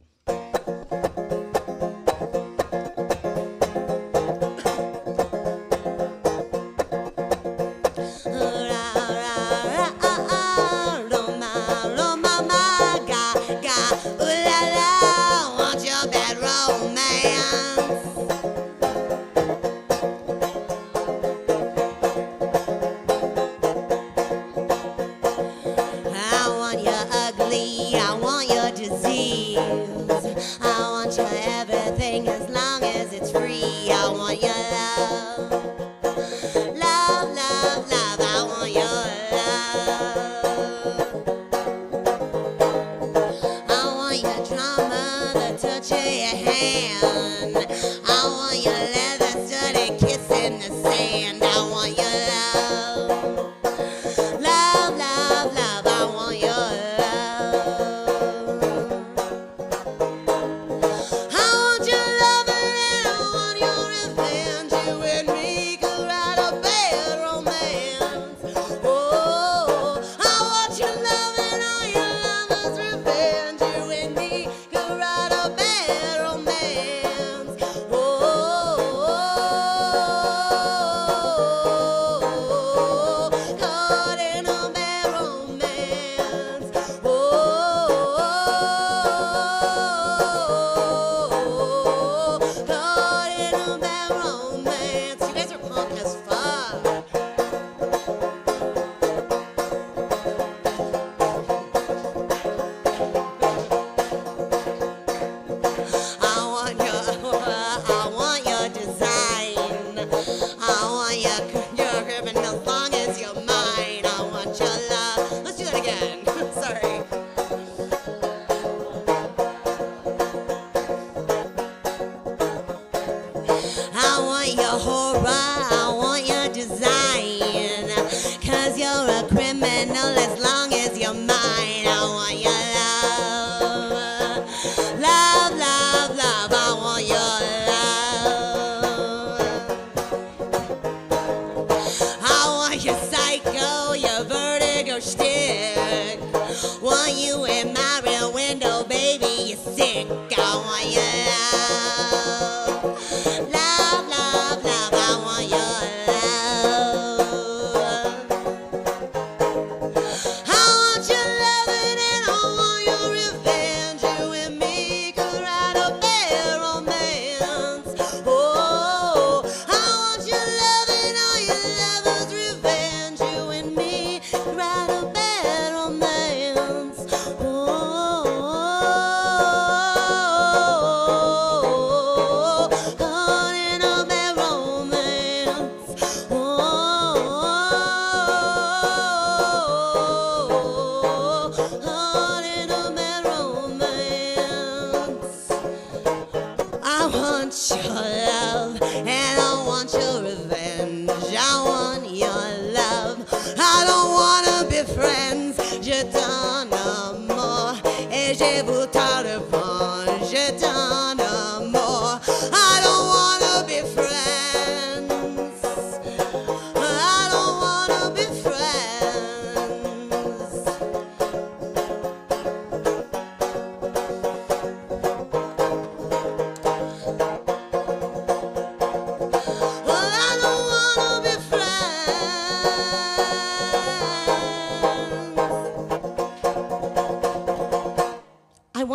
Want you in my rear window, baby, you're sick.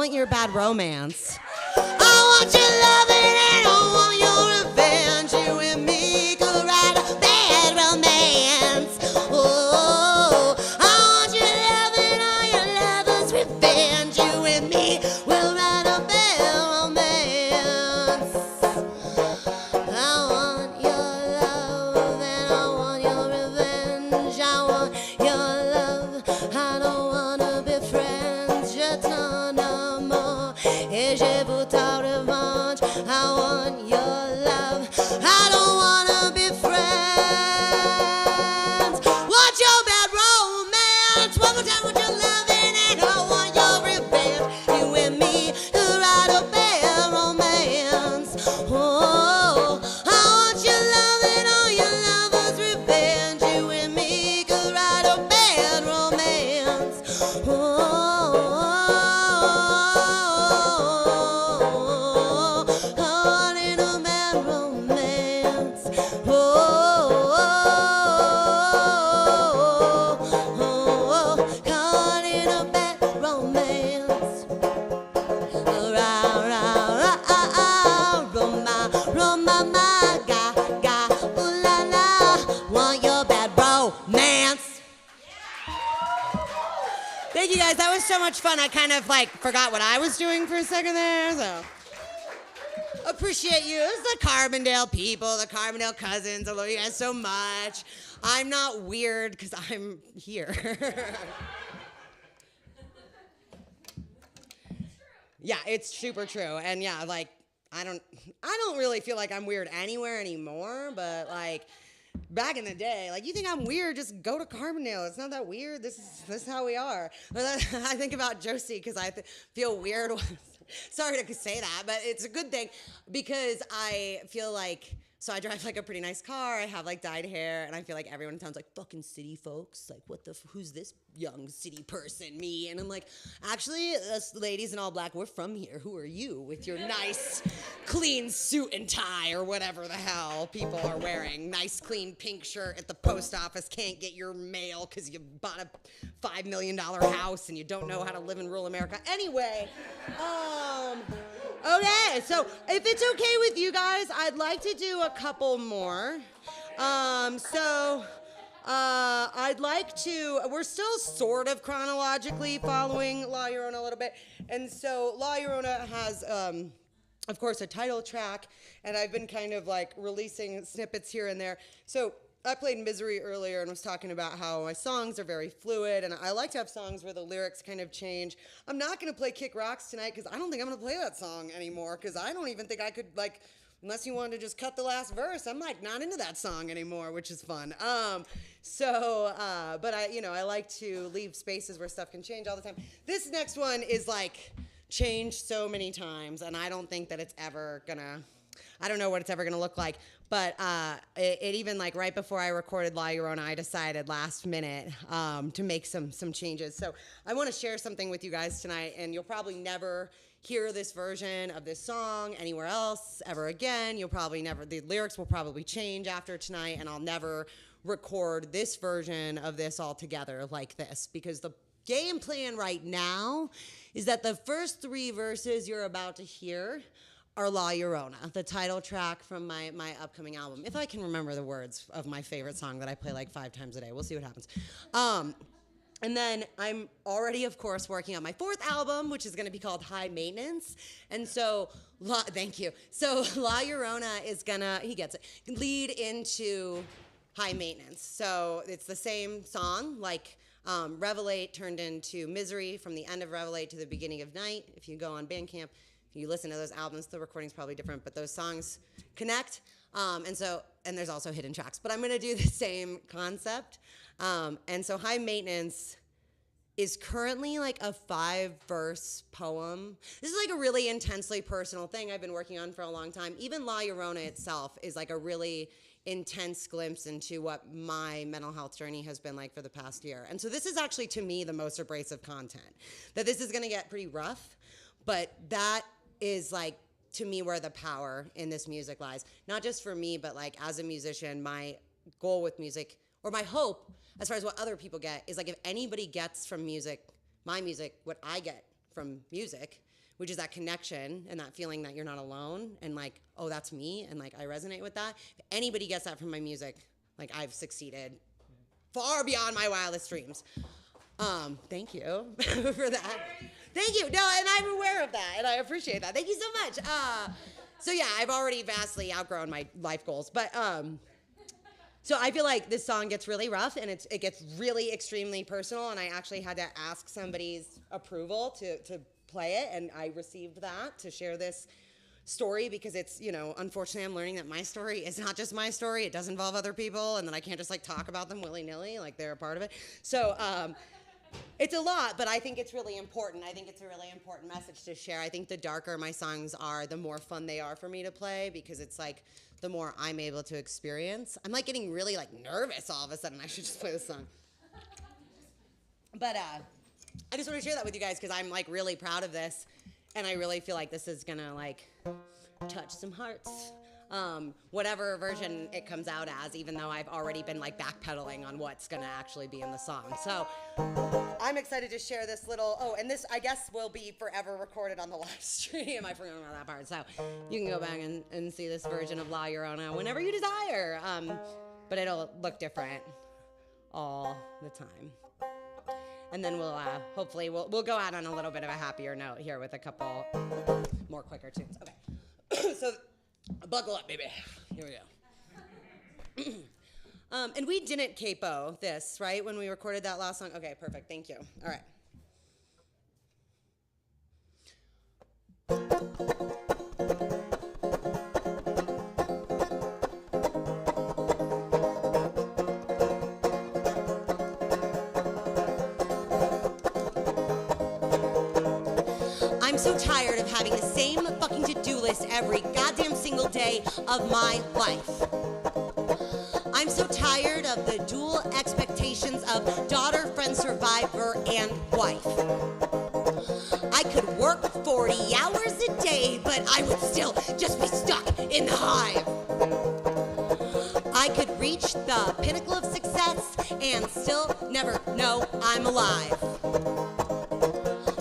want your bad romance. I want your loving and I want your revenge. You and me could write a bad romance. Oh, I want your loving, all your lovers' revenge. You and me will write a bad romance. I want your love and I want your revenge. I want your love. I don't wanna be friends. Je t'en amour et je vous ta revanche. I want your love. I don't wanna be friends. Want your bad romance. One more time, want your loving and I want your revenge. You and me could write a bad romance. Oh, I want your loving, all your lovers' revenge. You and me could write a bad romance. Caught in a bad romance. Caught in a bad romance. Roma, ma, ga, ooh la la. Want your bad romance. Thank you guys. That was so much fun. I kind of like forgot what I was doing for a second there. So appreciate you. It's the Carbondale people, the Carbondale cousins. I love you guys so much. I'm not weird because I'm here. Yeah, it's super true. And yeah, like I don't really feel like I'm weird anywhere anymore, but like back in the day, like you think I'm weird, just go to Carbondale. It's not that weird. This is how we are. But I think about Josie because I feel weird. Sorry to say that, but it's a good thing because I feel like, so I drive like a pretty nice car. I have like dyed hair, and I feel like everyone in town's like fucking city folks. Like, who's this young city person? Me, and I'm like, actually, us ladies in all black, we're from here. Who are you with your nice, clean suit and tie or whatever the hell people are wearing? Nice, clean pink shirt at the post office. Can't get your mail because you bought a $5 million house and you don't know how to live in rural America. Anyway, okay, so if it's okay with you guys, I'd like to do a couple more. I'd like to, we're still sort of chronologically following La Llorona a little bit. And so La Llorona has, of course, a title track, and I've been kind of like releasing snippets here and there. So I played Misery earlier and was talking about how my songs are very fluid, and I like to have songs where the lyrics kind of change. I'm not going to play Kick Rocks tonight because I don't think I'm going to play that song anymore because I don't even think I could, like, unless you wanted to just cut the last verse, I'm, like, not into that song anymore, which is fun. But I like to leave spaces where stuff can change all the time. This next one is, like, changed so many times, and I don't think that it's ever going to, I don't know what it's ever going to look like. But it even, like, right before I recorded La Llorona, I decided last minute to make some changes. So I want to share something with you guys tonight, and you'll probably never hear this version of this song anywhere else ever again. You'll probably never, the lyrics will probably change after tonight, and I'll never record this version of this all together like this, because the game plan right now is that the first 3 verses you're about to hear are La Llorona, the title track from my upcoming album. If I can remember the words of my favorite song that I play like 5 times a day. We'll see what happens. And then I'm already, of course, working on my 4th album, which is going to be called High Maintenance. And so, thank you. So La Llorona is going to, he gets it, lead into High Maintenance. So it's the same song, like Revelate turned into Misery from the end of Revelate to the beginning of Night. If you go on Bandcamp, you listen to those albums, the recording's probably different, but those songs connect. And there's also hidden tracks. But I'm going to do the same concept. And so High Maintenance is currently like a 5-verse poem. This is like a really intensely personal thing I've been working on for a long time. Even La Llorona itself is like a really intense glimpse into what my mental health journey has been like for the past year. And so this is actually, to me, the most abrasive content. That this is going to get pretty rough, but that is like, to me, where the power in this music lies. Not just for me, but like as a musician, my goal with music, or my hope as far as what other people get, is like if anybody gets from music, my music, what I get from music, which is that connection and that feeling that you're not alone and like, oh, that's me, and like I resonate with that. If anybody gets that from my music, like I've succeeded far beyond my wildest dreams. Thank you for that. Thank you. No, and I'm aware of that, and I appreciate that. Thank you so much. So yeah, I've already vastly outgrown my life goals, but so I feel like this song gets really rough, and it gets really extremely personal, and I actually had to ask somebody's approval to play it, and I received that to share this story because it's, you know, unfortunately I'm learning that my story is not just my story. It does involve other people, and that I can't just like talk about them willy-nilly like they're a part of it. So it's a lot, but I think it's really important. I think it's a really important message to share. I think the darker my songs are, the more fun they are for me to play because it's like the more I'm able to experience. I'm like getting really like nervous all of a sudden. I should just play this song. But I just want to share that with you guys because I'm like really proud of this, and I really feel like this is gonna like touch some hearts. Whatever version it comes out as, even though I've already been like backpedaling on what's gonna actually be in the song. So I'm excited to share this little, and this I guess will be forever recorded on the live stream. I forgot about that part. So you can go back and see this version of La Llorona whenever you desire. But it'll look different all the time. And then we'll hopefully we'll go out on a little bit of a happier note here with a couple more quicker tunes. Okay. So buckle up, baby. Here we go. And we didn't capo this, right, when we recorded that last song? Okay, perfect. Thank you. All right. I'm so tired of having the same fucking to-do list every goddamn single day of my life. I'm so tired of the dual expectations of daughter, friend, survivor, and wife. I could work 40 hours a day, but I would still just be stuck in the hive. I could reach the pinnacle of success and still never know I'm alive.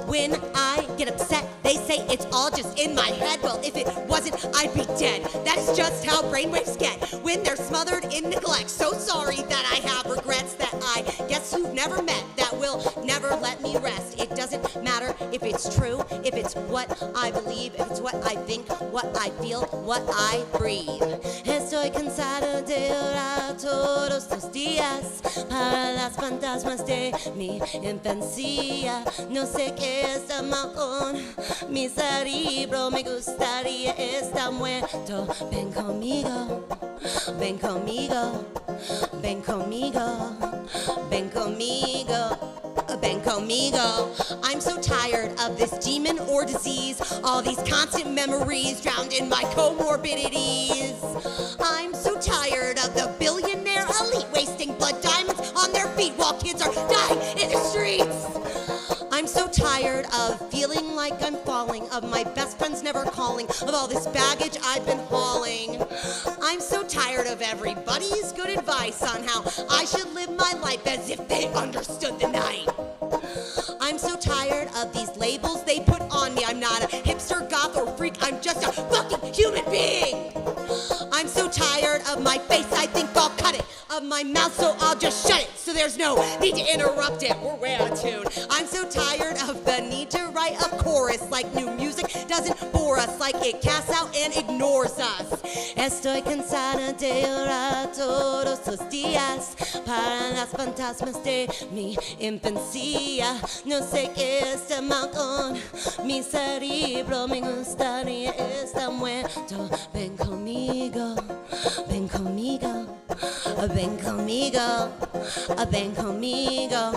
When I get upset, they say it's all just in my head. Well, if it wasn't, I'd be dead. That's just how brainwaves get when they're smothered in neglect. So sorry that I have regrets that I guess you've never met, that will never let me rest. It doesn't matter if it's true, if it's what I believe, if it's what I think, what I feel, what I breathe. Estoy cansado de orar todos los días para las fantasmas de mi infancia. No sé qué está mal con mi cerebro, me gustaría estar muerto. Ven conmigo, ven conmigo, ven conmigo, ven conmigo. Ven conmigo. I'm so tired of this demon or disease, all these constant memories drowned in my comorbidities. I'm so tired of the billionaire elite wasting blood diamonds on their feet while kids are dying in the streets. I'm so tired of feeling like I'm falling, of my best friends never calling, of all this baggage I've been hauling. I'm so tired of everybody's good advice on how I should live my life as if they understood the night. I'm so tired of these labels they put on me. I'm not a hipster, goth, or freak. I'm just a fucking human being. I'm so tired of my face. I think I'll cut it. Of my mouth, so I'll just shut it. So there's no need to interrupt it. We're way out of tune. I'm so tired of the need to write a chorus like new music doesn't bore us, like it casts out and ignores us. Estoy cansada de orar todos los días para las fantasmas de mi infancia. No sé qué está mal con mi cerebro, me gustaría estar muerto. Ven conmigo, ven conmigo, ven conmigo, ven conmigo,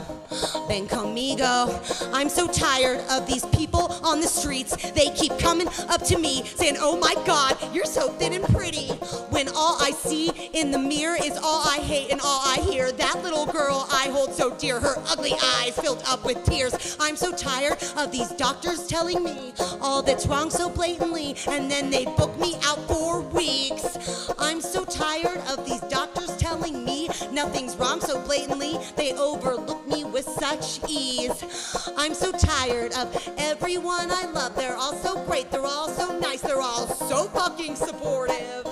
ven conmigo. I'm so tired of these people on the streets. They keep coming up to me saying, oh my God, you're so thin and pretty, when all I see in the mirror is all I hate and all I hear. That little girl I hold so dear, her ugly eyes filled up with tears. I'm so tired of these doctors telling me all that's wrong so blatantly, and then they book me out for weeks. I'm so tired of these doctors telling me Nothing's wrong so blatantly, they overlook me with such ease. I'm so tired of everyone I love. They're all so great, they're all so nice, they're all so fucking supportive.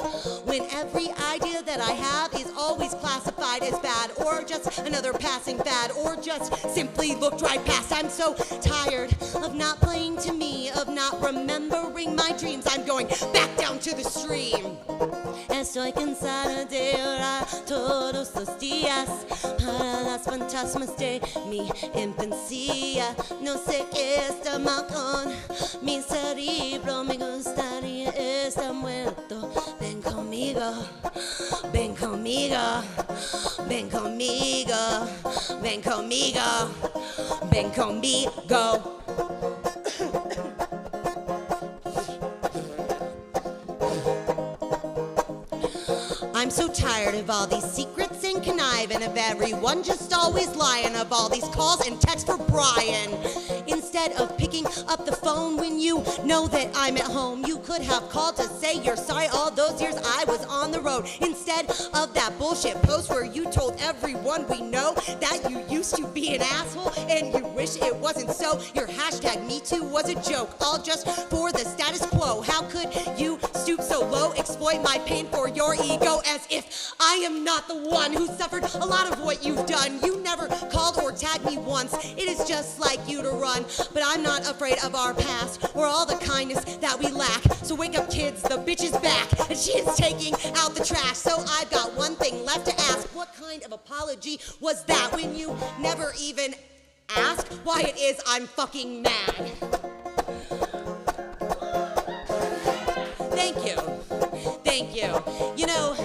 When every idea that I have is always classified as bad, or just another passing fad, or just simply looked right past. I'm so tired of not playing to me, of not remembering my dreams. I'm going back down to the stream. Estoy cansada de orar todos los días para las fantasmas de mi infancia. No sé qué está mal con mi cerebro, me gustaría estar muerto. Ven conmigo, ven conmigo, ven conmigo, ven conmigo, ven conmigo. I'm so tired of all these secrets and conniving, of everyone just always lying, of all these calls and texts for Brian. Instead of picking up the phone when you know that I'm at home, you could have called to say you're sorry all those years I was on the road. Instead of that bullshit post where you told everyone we know that you used to be an asshole and you wish it wasn't so. Your hashtag #MeToo was a joke, all just for the status quo. How could you stoop so low, exploit my pain for your ego, as if I am not the one who suffered a lot of what you've done. You never called or tagged me once. It is just like you to run, but I'm not afraid of our past or all the kindness that we lack. So wake up, kids, the bitch is back and she is taking out the trash. So I've got one thing left to ask. What kind of apology was that when you never even ask why it is I'm fucking mad? Thank you. Thank you. You know,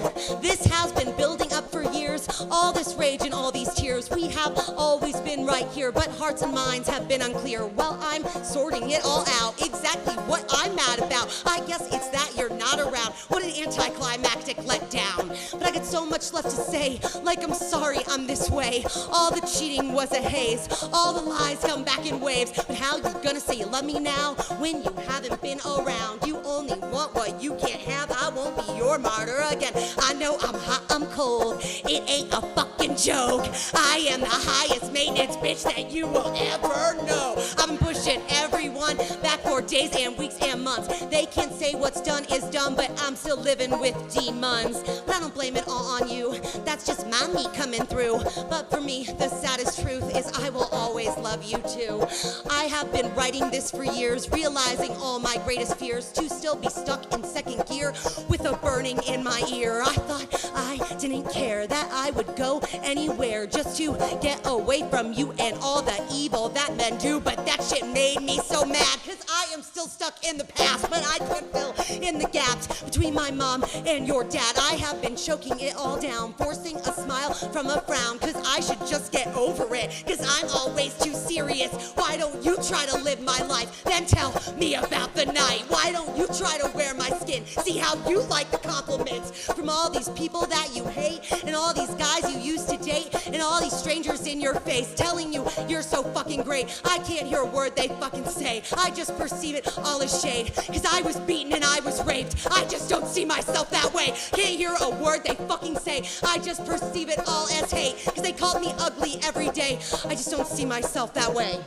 this has been building up for years. All this rage and all these tears. We have always been right here, but hearts and minds have been unclear. Well, I'm sorting it all out. Exactly what I'm mad about. I guess it's that you're not around. What an anticlimactic letdown. But I got so much left to say. Like, I'm sorry I'm this way. All the cheating was a haze. All the lies come back in waves. But how you gonna say you love me now when you haven't been around? You only want what you can't have. I won't be your martyr again. I know I'm hot, I'm cold. It ain't a fucking joke. I am the highest maintenance bitch that you will ever know. I've been pushing everyone back for days and weeks and months. They can't say what's done is done, but I'm still living with demons. But I don't blame it all on you. That's just my me coming through. But for me, the saddest truth is I will always love you too. I have been writing this for years, realizing all my greatest fears, to still be stuck in second gear with a burning in my ear. I thought I didn't care, that I would go anywhere just to get away from you and all the evil that men do. But that shit made me so mad, cause I am still stuck in the past. But I could fill in the gaps between my mom and your dad. I have been choking it all down, forcing a smile from a frown, cause I should just get over it, cause I'm always too serious. Why don't you try to live my life, then tell me about the night? Why don't you try to wear my skin, see how you like the compliments from all these people that you hate, and all these guys you used to date, and all these strangers in your face telling you you're so fucking great. I can't hear a word they fucking say. I just perceive it all as shade, cause I was beaten and I was raped. I just don't see myself that way. Can't hear a word they fucking say. I just perceive it all as hate, cause they called me ugly every day. I just don't see myself that way.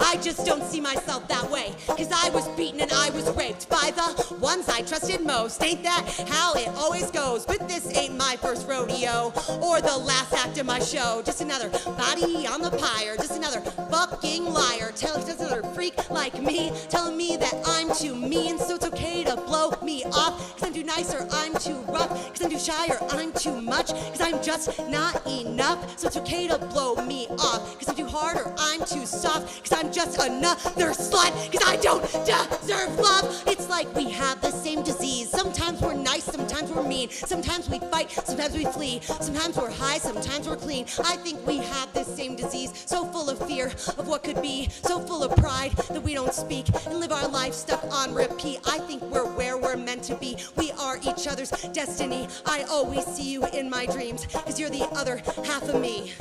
I just don't see myself that way, cause I was beaten and I was raped by the ones I trusted most. Ain't that how it always goes? But this ain't my first rodeo or the last act of my show. Just another body on the pyre, just another fucking liar, just another freak like me telling me that I'm too mean, so it's okay to blow me off, cause I'm too nice or I'm too rough, cause I'm too shy or I'm too much, cause I'm just not enough. So it's okay to blow me off, cause I'm too hard or I'm too soft, cause I'm just another slut, cause I don't deserve love. It's like we have the same disease. Sometimes we're nice, sometimes we're mean, sometimes we fight, sometimes we flee, sometimes we're high, sometimes we're clean. I think we have this same disease, so full of fear of what could be, so full of pride that we don't speak and live our life stuck on repeat. I think we're where we're meant to be. We are each other's destiny. I always see you in my dreams, cause you're the other half of me.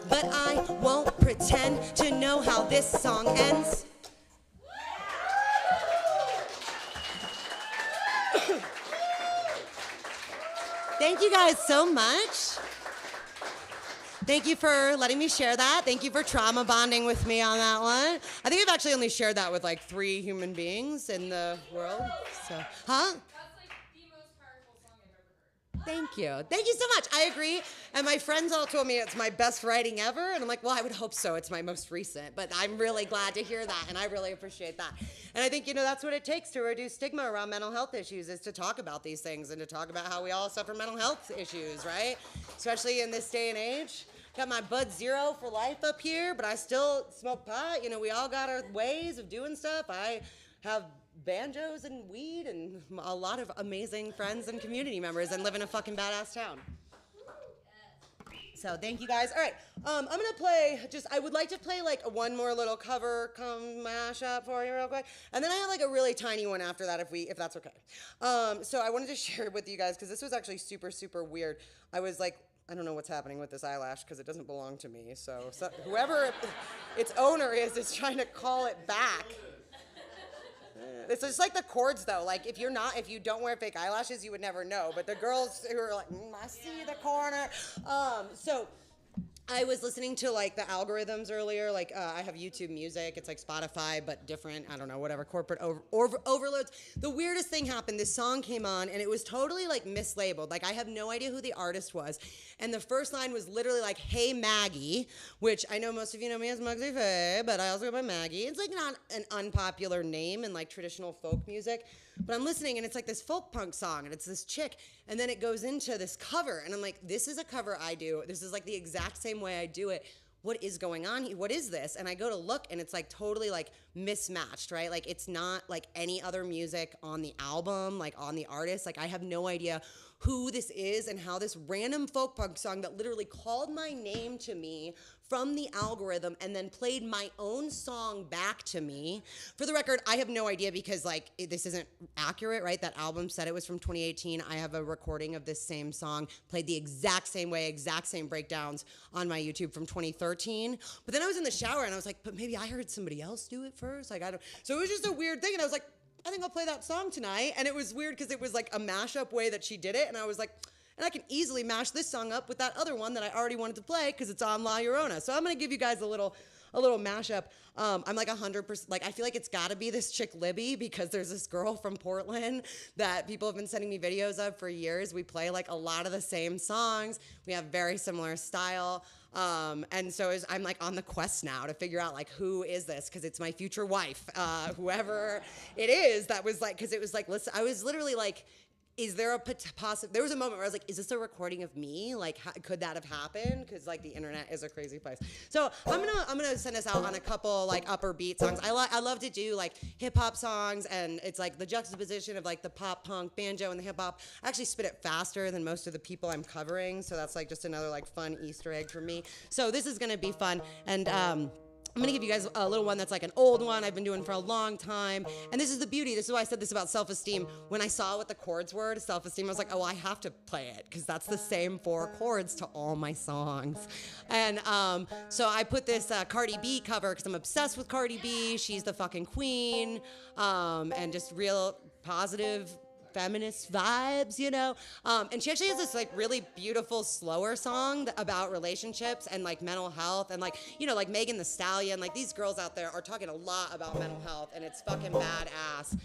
But I won't pretend to know how this song ends. Thank you guys so much. Thank you for letting me share that. Thank you for trauma bonding with me on that one. I think I've actually only shared that with like 3 human beings in the world. So, huh? That's like the most powerful song I've ever heard. Thank you. Thank you so much. I agree. And my friends all told me it's my best writing ever. And I'm like, well, I would hope so. It's my most recent. But I'm really glad to hear that. And I really appreciate that. And I think, that's what it takes to reduce stigma around mental health issues is to talk about these things and to talk about how we all suffer mental health issues, right? Especially in this day and age. Got my Bud Zero for life up here, but I still smoke pot. We all got our ways of doing stuff. I have banjos and weed and a lot of amazing friends and community members and live in a fucking badass town. So thank you guys. All right, I'm gonna play I would like to play like one more little cover mashup for you real quick. And then I have like a really tiny one after that if that's okay. So I wanted to share it with you guys because this was actually super, super weird. I was like, I don't know what's happening with this eyelash because it doesn't belong to me. So whoever its owner is trying to call it back. It's just like the cords though. Like if you don't wear fake eyelashes, you would never know. But the girls who are like, I see the corner. So I was listening to like the algorithms earlier. Like I have YouTube Music. It's like Spotify, but different. I don't know, whatever. Corporate overloads. The weirdest thing happened. This song came on and it was totally like mislabeled. Like I have no idea who the artist was. And the first line was literally like, "Hey Maggie," which I know most of you know me as Mugsy Faye, but I also go by Maggie. It's like not an unpopular name in like traditional folk music. But I'm listening and it's like this folk punk song and it's this chick and then it goes into this cover and I'm like, this is a cover I do. This is like the exact same way I do it. What is going on here? What is this? And I go to look and it's like totally like mismatched, right? Like it's not like any other music on the album, like on the artist. Like I have no idea who this is and how this random folk punk song that literally called my name to me from the algorithm and then played my own song back to me. For the record, I have no idea because like this isn't accurate, right? That album said it was from 2018. I have a recording of this same song played the exact same way, exact same breakdowns on my YouTube from 2013. But then I was in the shower and I was like, but maybe I heard somebody else do it first. Like so it was just a weird thing. And I was like, I think I'll play that song tonight. And it was weird because it was like a mashup way that she did it. And I was like, and I can easily mash this song up with that other one that I already wanted to play because it's on La Llorona. So I'm going to give you guys a little mashup. I'm like 100%, like I feel like it's got to be this chick Libby because there's this girl from Portland that people have been sending me videos of for years. We play like a lot of the same songs. We have very similar style. And so I'm like on the quest now to figure out like who is this because it's my future wife, whoever it is that was like, because it was like, listen, I was literally like, is there a possible, there was a moment where I was like, is this a recording of me? Like, could that have happened? Because like the internet is a crazy place. So I'm gonna send us out on a couple like upper beat songs. I love to do like hip hop songs and it's like the juxtaposition of like the pop punk banjo and the hip hop. I actually spit it faster than most of the people I'm covering. So that's like just another like fun Easter egg for me. So this is gonna be fun. And I'm going to give you guys a little one that's like an old one I've been doing for a long time. And this is the beauty. This is why I said this about self-esteem. When I saw what the chords were to self-esteem, I was like, oh, I have to play it because that's the same 4 chords to all my songs. And so I put this Cardi B cover because I'm obsessed with Cardi B. She's the fucking queen and just real positive feminist vibes, and she actually has this like really beautiful slower song about relationships and like mental health and like like Megan Thee Stallion, like these girls out there are talking a lot about mental health and it's fucking badass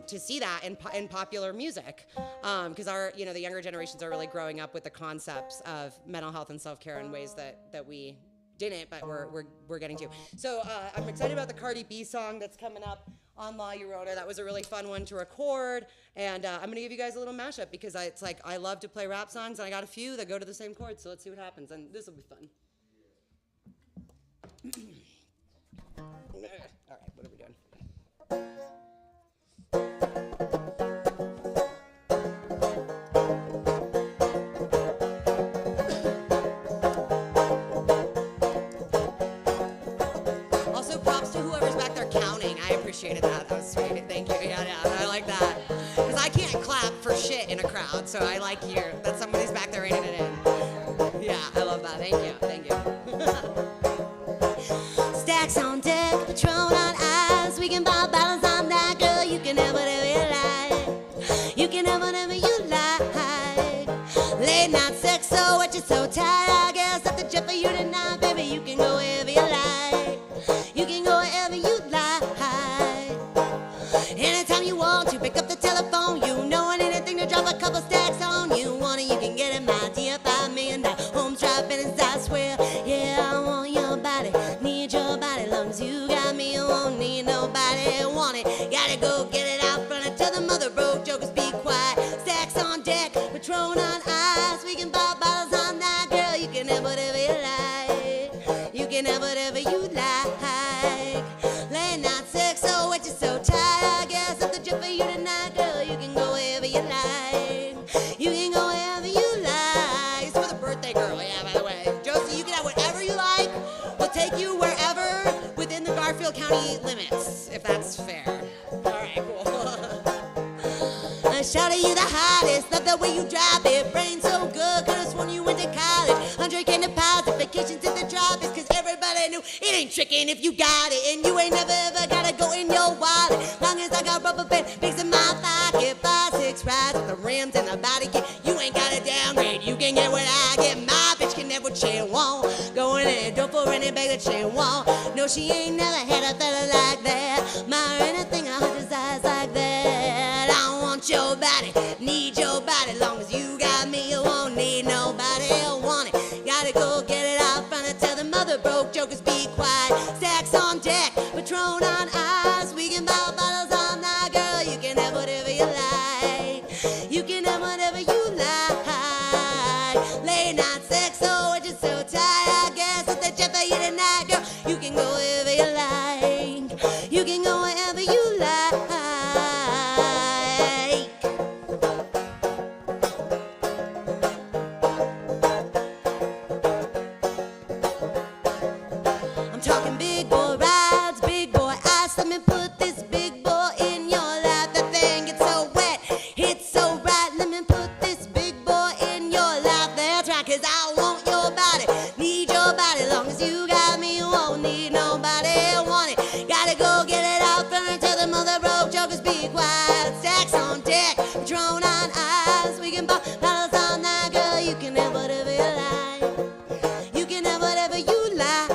to see that in popular music because our the younger generations are really growing up with the concepts of mental health and self-care in ways that we didn't, but we're getting to. So I'm excited about the Cardi B song that's coming up on La Llorona. That was a really fun one to record, and I'm gonna give you guys a little mashup because it's like I love to play rap songs, and I got a few that go to the same chords. So let's see what happens, and this will be fun. All right, what are we doing? Appreciated that. That was sweet. Thank you. Yeah, I like that. Because I can't clap for shit in a crowd, so I like that somebody's back there reining it in. Yeah, I love that. Thank you. Thank you. Stacks on deck, Patron on ice. We can buy balance on that, girl. You can never do it right. have whatever you like. Late night sex, so what you so tired? I guess that's the jet for you tonight, baby. You can go wherever you like. You can go wherever you like. Anytime you want to, pick up the telephone. You know anything to drop a couple stacks on. You want it, you can get it, my dear. $5 million home driving is, I swear. Yeah, I want your body, need your body. Long as you got me, you won't need nobody. Want it, gotta go get it out front. Until the mother broke jokers be quiet. Stacks on deck, Patron on ice. We can buy bottles on that, girl. You can have whatever you like. You can have whatever you like. Late night sex, oh, what you so tired? I guess that's the trip for you tonight, girl. You can go wherever you like. You can go wherever you like. It's for the birthday girl, yeah, by the way. Josie, you can have whatever you like. We'll take you wherever within the Garfield County limits, if that's fair. All right, cool. I shout at you the hottest. Love the way you drive it. Brain so good, could've sworn you went to college. 100K deposit, vacations in the tropics. Cause everybody knew it ain't tricking if you got it. And you ain't never ever gotta go in your wallet. Long as I got rubber band pigs in my pocket. 5, 6 rides with the rims and the body kit. You ain't gotta downgrade, you can get what I get. My bitch can have what she want. Go in and don't for any bag that she want. No, she ain't never had a fella like that. My anything, I heart desires like that. I want your body, need your body. Long as you got me, you won't need nobody. Want it, gotta go get it out front. Until the mother broke jokers be quiet. Stacks on deck, Patron on ice. We can buy bottles all night, girl. You can have whatever you like. You can have whatever you like. Late night sex, oh, what you so tired? I guess it's the jet for you tonight, girl. You can go wherever you like. You can go wherever you like. I'm talking big boy rides, big boy ice. Let me put this big boy in your life. That thing gets so wet, it's so right. Let me put this big boy in your life. That's right, cause I want your body, need your body. Long as you got me, you won't need nobody. Want it, gotta go get it out front. Until the mother broke jokers be quiet. Stacks on deck, Patron on ice. We can buy bottles on that, girl. You can have whatever you like. You can have whatever you like.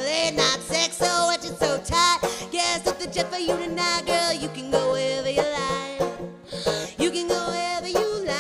Late night sex, so what you so tight? Guess it's the jet for you tonight, girl. You can go wherever you like. You can go wherever you like.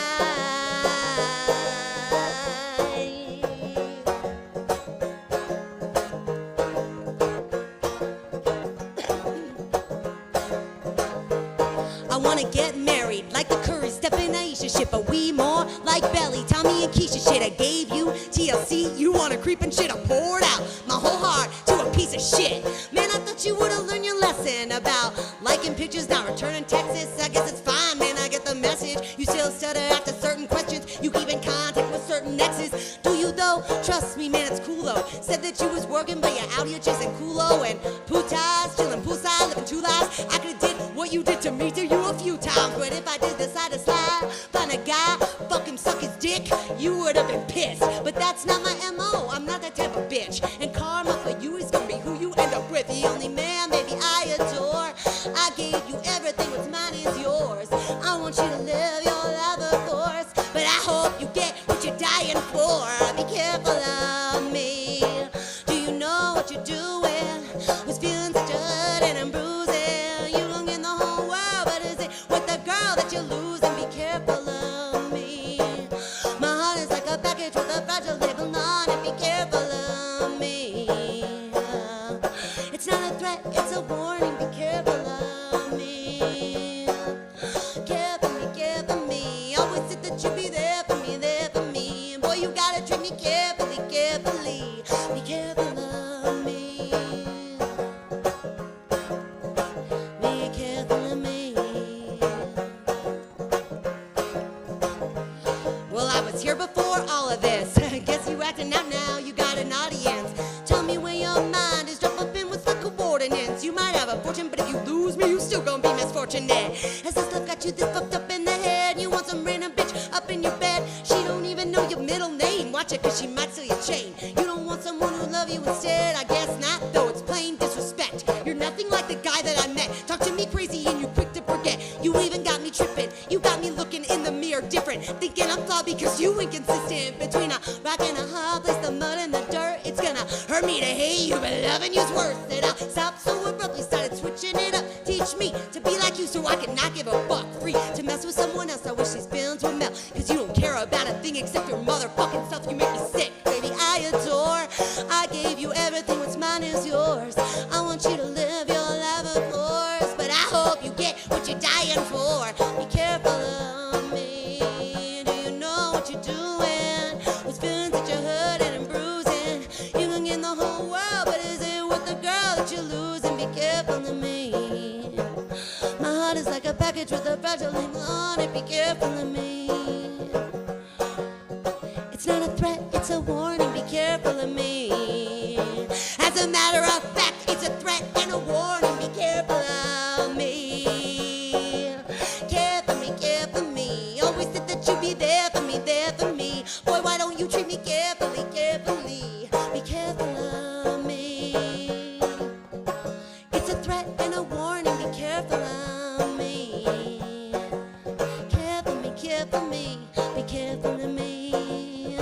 I wanna get married like the Curry, Steph and Aisha shit, but we more like Belly, Tommy and Keisha shit. I gave you TLC, you wanna creep and shit. I poured out my whole heart to a piece of shit. Man, I thought you would've learned your lesson about liking pictures, not returning texts. I guess it's fine, man, I get the message. You still stutter after certain questions. You keep in contact with certain exes. Do you though? Trust me, man, it's cool though. Said that you was working, but you're out here chasing culo and putas, chilling poolside, living two lives. I could've did what you did to me to you a few times, but if I did decide to slide, find a guy, fuck him, suck his dick, you would've been pissed. But that's not my MO, I'm not that type of bitch. And karma for you is gonna be who you end up with. The only man, baby, I adore. I gave you everything, what's mine is yours. I want you to live your life, of course, but I hope you get what you're dying for. Be careful of me. Do you know what you're doing? Was feeling such a hurt and bruising. You don't get the whole world, but is it with the girl that you're losing? Be careful of me. My heart is like a package with a fragile label on it. Be careful of me. It's not a threat, it's a warning. Be careful of me. Careful me. Always said that you'd be there for me, there for me. Boy, you gotta treat me carefully, carefully. Be careful of me. Be careful of me. Well, I was here before all of this. Guess you acting out now, you got an audience. Tell me where your mind is, drop up in with the coordinates. You might have a fortune, but if you lose me, you still gonna be misfortunate. Has this love got you this fucked up in the head? You want some random bitch up in your bed? She don't even know your middle name. Watch it, cause she might steal your chain. You don't want someone who love you instead? I guess not, though it's plain disrespect. You're nothing like the guy that I met. Talk to me crazy and you quick to forget. You even got me me tripping. You got me looking in the mirror different, thinking I'm flawed because you inconsistent. Between a rock and a hard place, the mud and the dirt, it's gonna hurt me to hate you, but loving you's worth it. I stopped so abruptly, started switching it up. Teach me to be like you so I can not give a fuck. Free to mess with someone else, I wish these feelings would melt. Cause you don't care about a thing except your motherfucking self. You make me sick, baby, I adore. I gave you everything, what's mine is yours. I want you to live your life, of course, but I hope you get what you're dying for. Be careful of me. Do you know what you're doing? Those feelings that you're hurting and bruising. You can get the whole world, but is it with the girl that you're losing? Be careful of me. My heart is like a package with a fragile thing on it. Be careful of me. It's not a threat, it's a warning. Be careful of me. As a matter of fact, it's a threat and a warning. Be careful of me. Care for me. Always said that you'd be there for me, there for me. Boy, why don't you treat me carefully, carefully? Be careful of me. It's a threat and a warning. Be careful of me. Care for me, care for me. Be careful of me.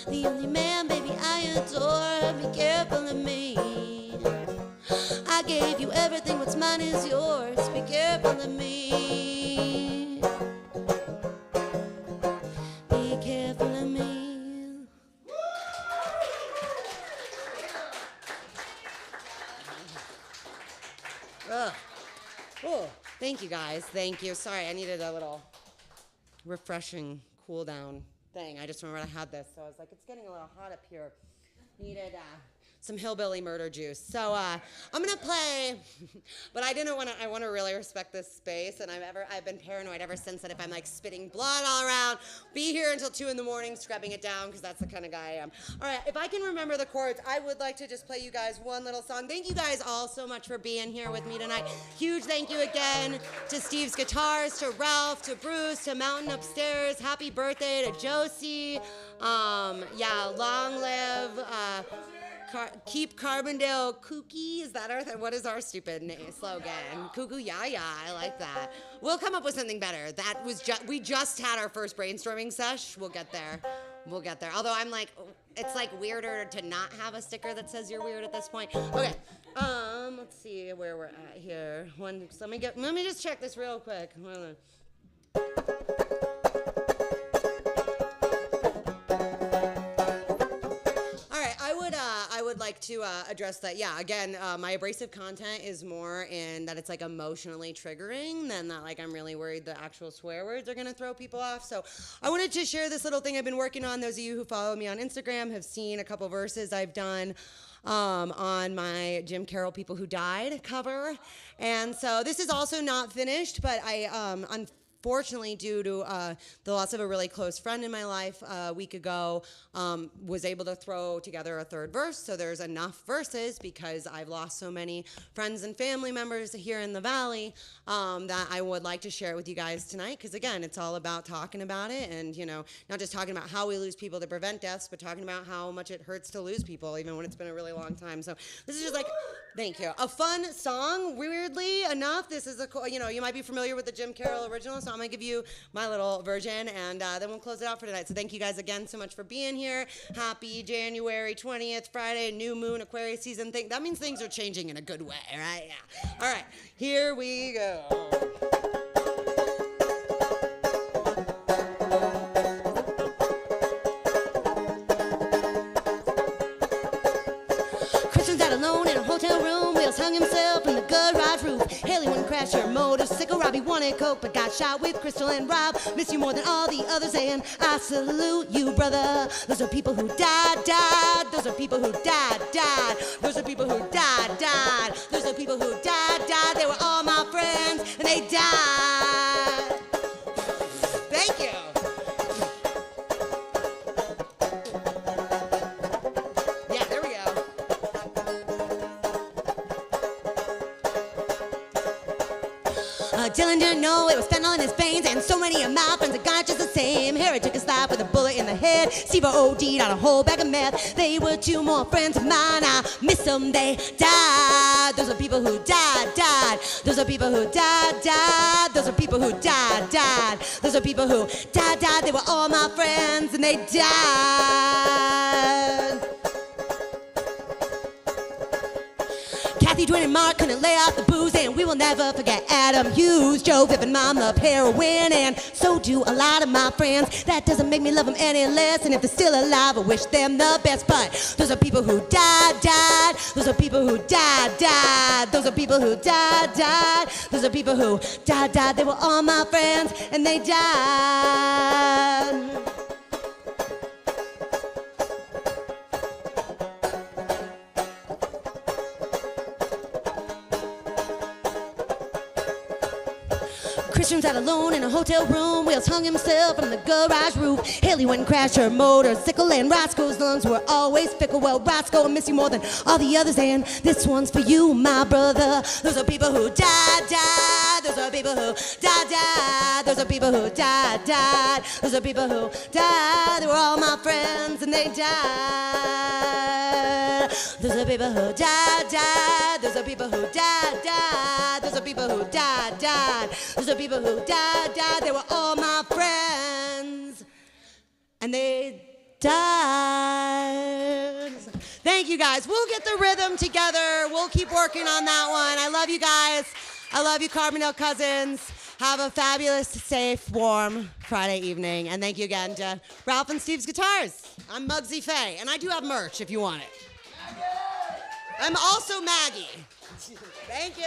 The only man, baby, I adore. Be careful of me. I gave you everything, what's mine is yours. Be careful of me. Be careful of me. Ugh. Oh, thank you guys. Thank you. Sorry, I needed a little refreshing cool down thing. I just remembered I had this, so I was like, it's getting a little hot up here. Needed some hillbilly murder juice. So I'm gonna play, but I want to really respect this space, and I've been paranoid ever since that if I'm like spitting blood all around, be here until 2 a.m. scrubbing it down, because that's the kind of guy I am. All right, if I can remember the chords, I would like to just play you guys one little song. Thank you guys all so much for being here with me tonight. Huge thank you again to Steve's Guitars, to Ralph, to Bruce, to Mountain Upstairs. Happy birthday to Josie. Yeah, long live. Keep Carbondale kooky. Is that what is our stupid slogan? Cuckoo, yeah, I like that. We'll come up with something better. That was we just had our first brainstorming sesh. We'll get there. Although I'm like, it's like weirder to not have a sticker that says you're weird at this point. Okay. Let's see where we're at here. So let me just check this real quick. Hold on. I would like to address that. Yeah, again, my abrasive content is more in that it's like emotionally triggering than that like I'm really worried the actual swear words are going to throw people off. So I wanted to share this little thing I've been working on. Those of you who follow me on Instagram have seen a couple verses I've done on my Jim Carroll People Who Died cover. And so this is also not finished, but I unfortunately, due to the loss of a really close friend in my life a week ago, was able to throw together a third verse. So there's enough verses because I've lost so many friends and family members here in the Valley that I would like to share it with you guys tonight. Because again, it's all about talking about it and, not just talking about how we lose people to prevent deaths, but talking about how much it hurts to lose people, even when it's been a really long time. So this is just like, thank you. A fun song, weirdly enough. This is you might be familiar with the Jim Carroll original, so I'm going to give you my little version, and then we'll close it out for tonight. So thank you guys again so much for being here. Happy January 20th, Friday, new moon, Aquarius season thing. That means things are changing in a good way, right? Yeah. All right, here we go. Alone in a hotel room, Wheels hung himself from the garage roof. Haley wouldn't crash her motorcycle. Robbie wanted coke but got shot with Crystal, and Rob missed you more than all the others. And I salute you, brother. Those are people who died. Those are people who died. Those are people who died. Those are people who died. They were all my friends and they died. Thank you. Dylan didn't know it was fentanyl in his veins, and so many of my friends are gone just the same. Harry took his life with a bullet in the head. Steve OD'd on a whole bag of meth. They were two more friends of mine. I miss them, they died. Those are people who died. Those are people who died. Those are people who died. Those are people who died. They were all my friends, and they died. Kathy, Dwayne, and Mark couldn't lay off the booze, and we will never forget Adam Hughes. Joe, Viv, and Mom love heroin, and so do a lot of my friends. That doesn't make me love them any less, and if they're still alive, I wish them the best. But those are people who died. Those are people who died. Those are people who died. Those are people who died. They were all my friends, and they died. Christian sat alone in a hotel room. Wheels hung himself from the garage roof. Haley went and crashed her motorcycle, and Roscoe's lungs were always fickle. Well, Roscoe, I miss you more than all the others, and this one's for you, my brother. Those are people who died. Those are people who died. Those are people who died. Those are people who died. They were all my friends, and they died. Those are people who died. Those are people who died. Those are people who died. Those are people who died. They were all my friends, and they died. Thank you, guys. We'll get the rhythm together. We'll keep working on that one. I love you guys. I love you, Carbondale cousins. Have a fabulous, safe, warm Friday evening. And thank you again to Ralph and Steve's Guitars. I'm Mugsy Faye, and I do have merch if you want it. I'm also Maggie. Thank you.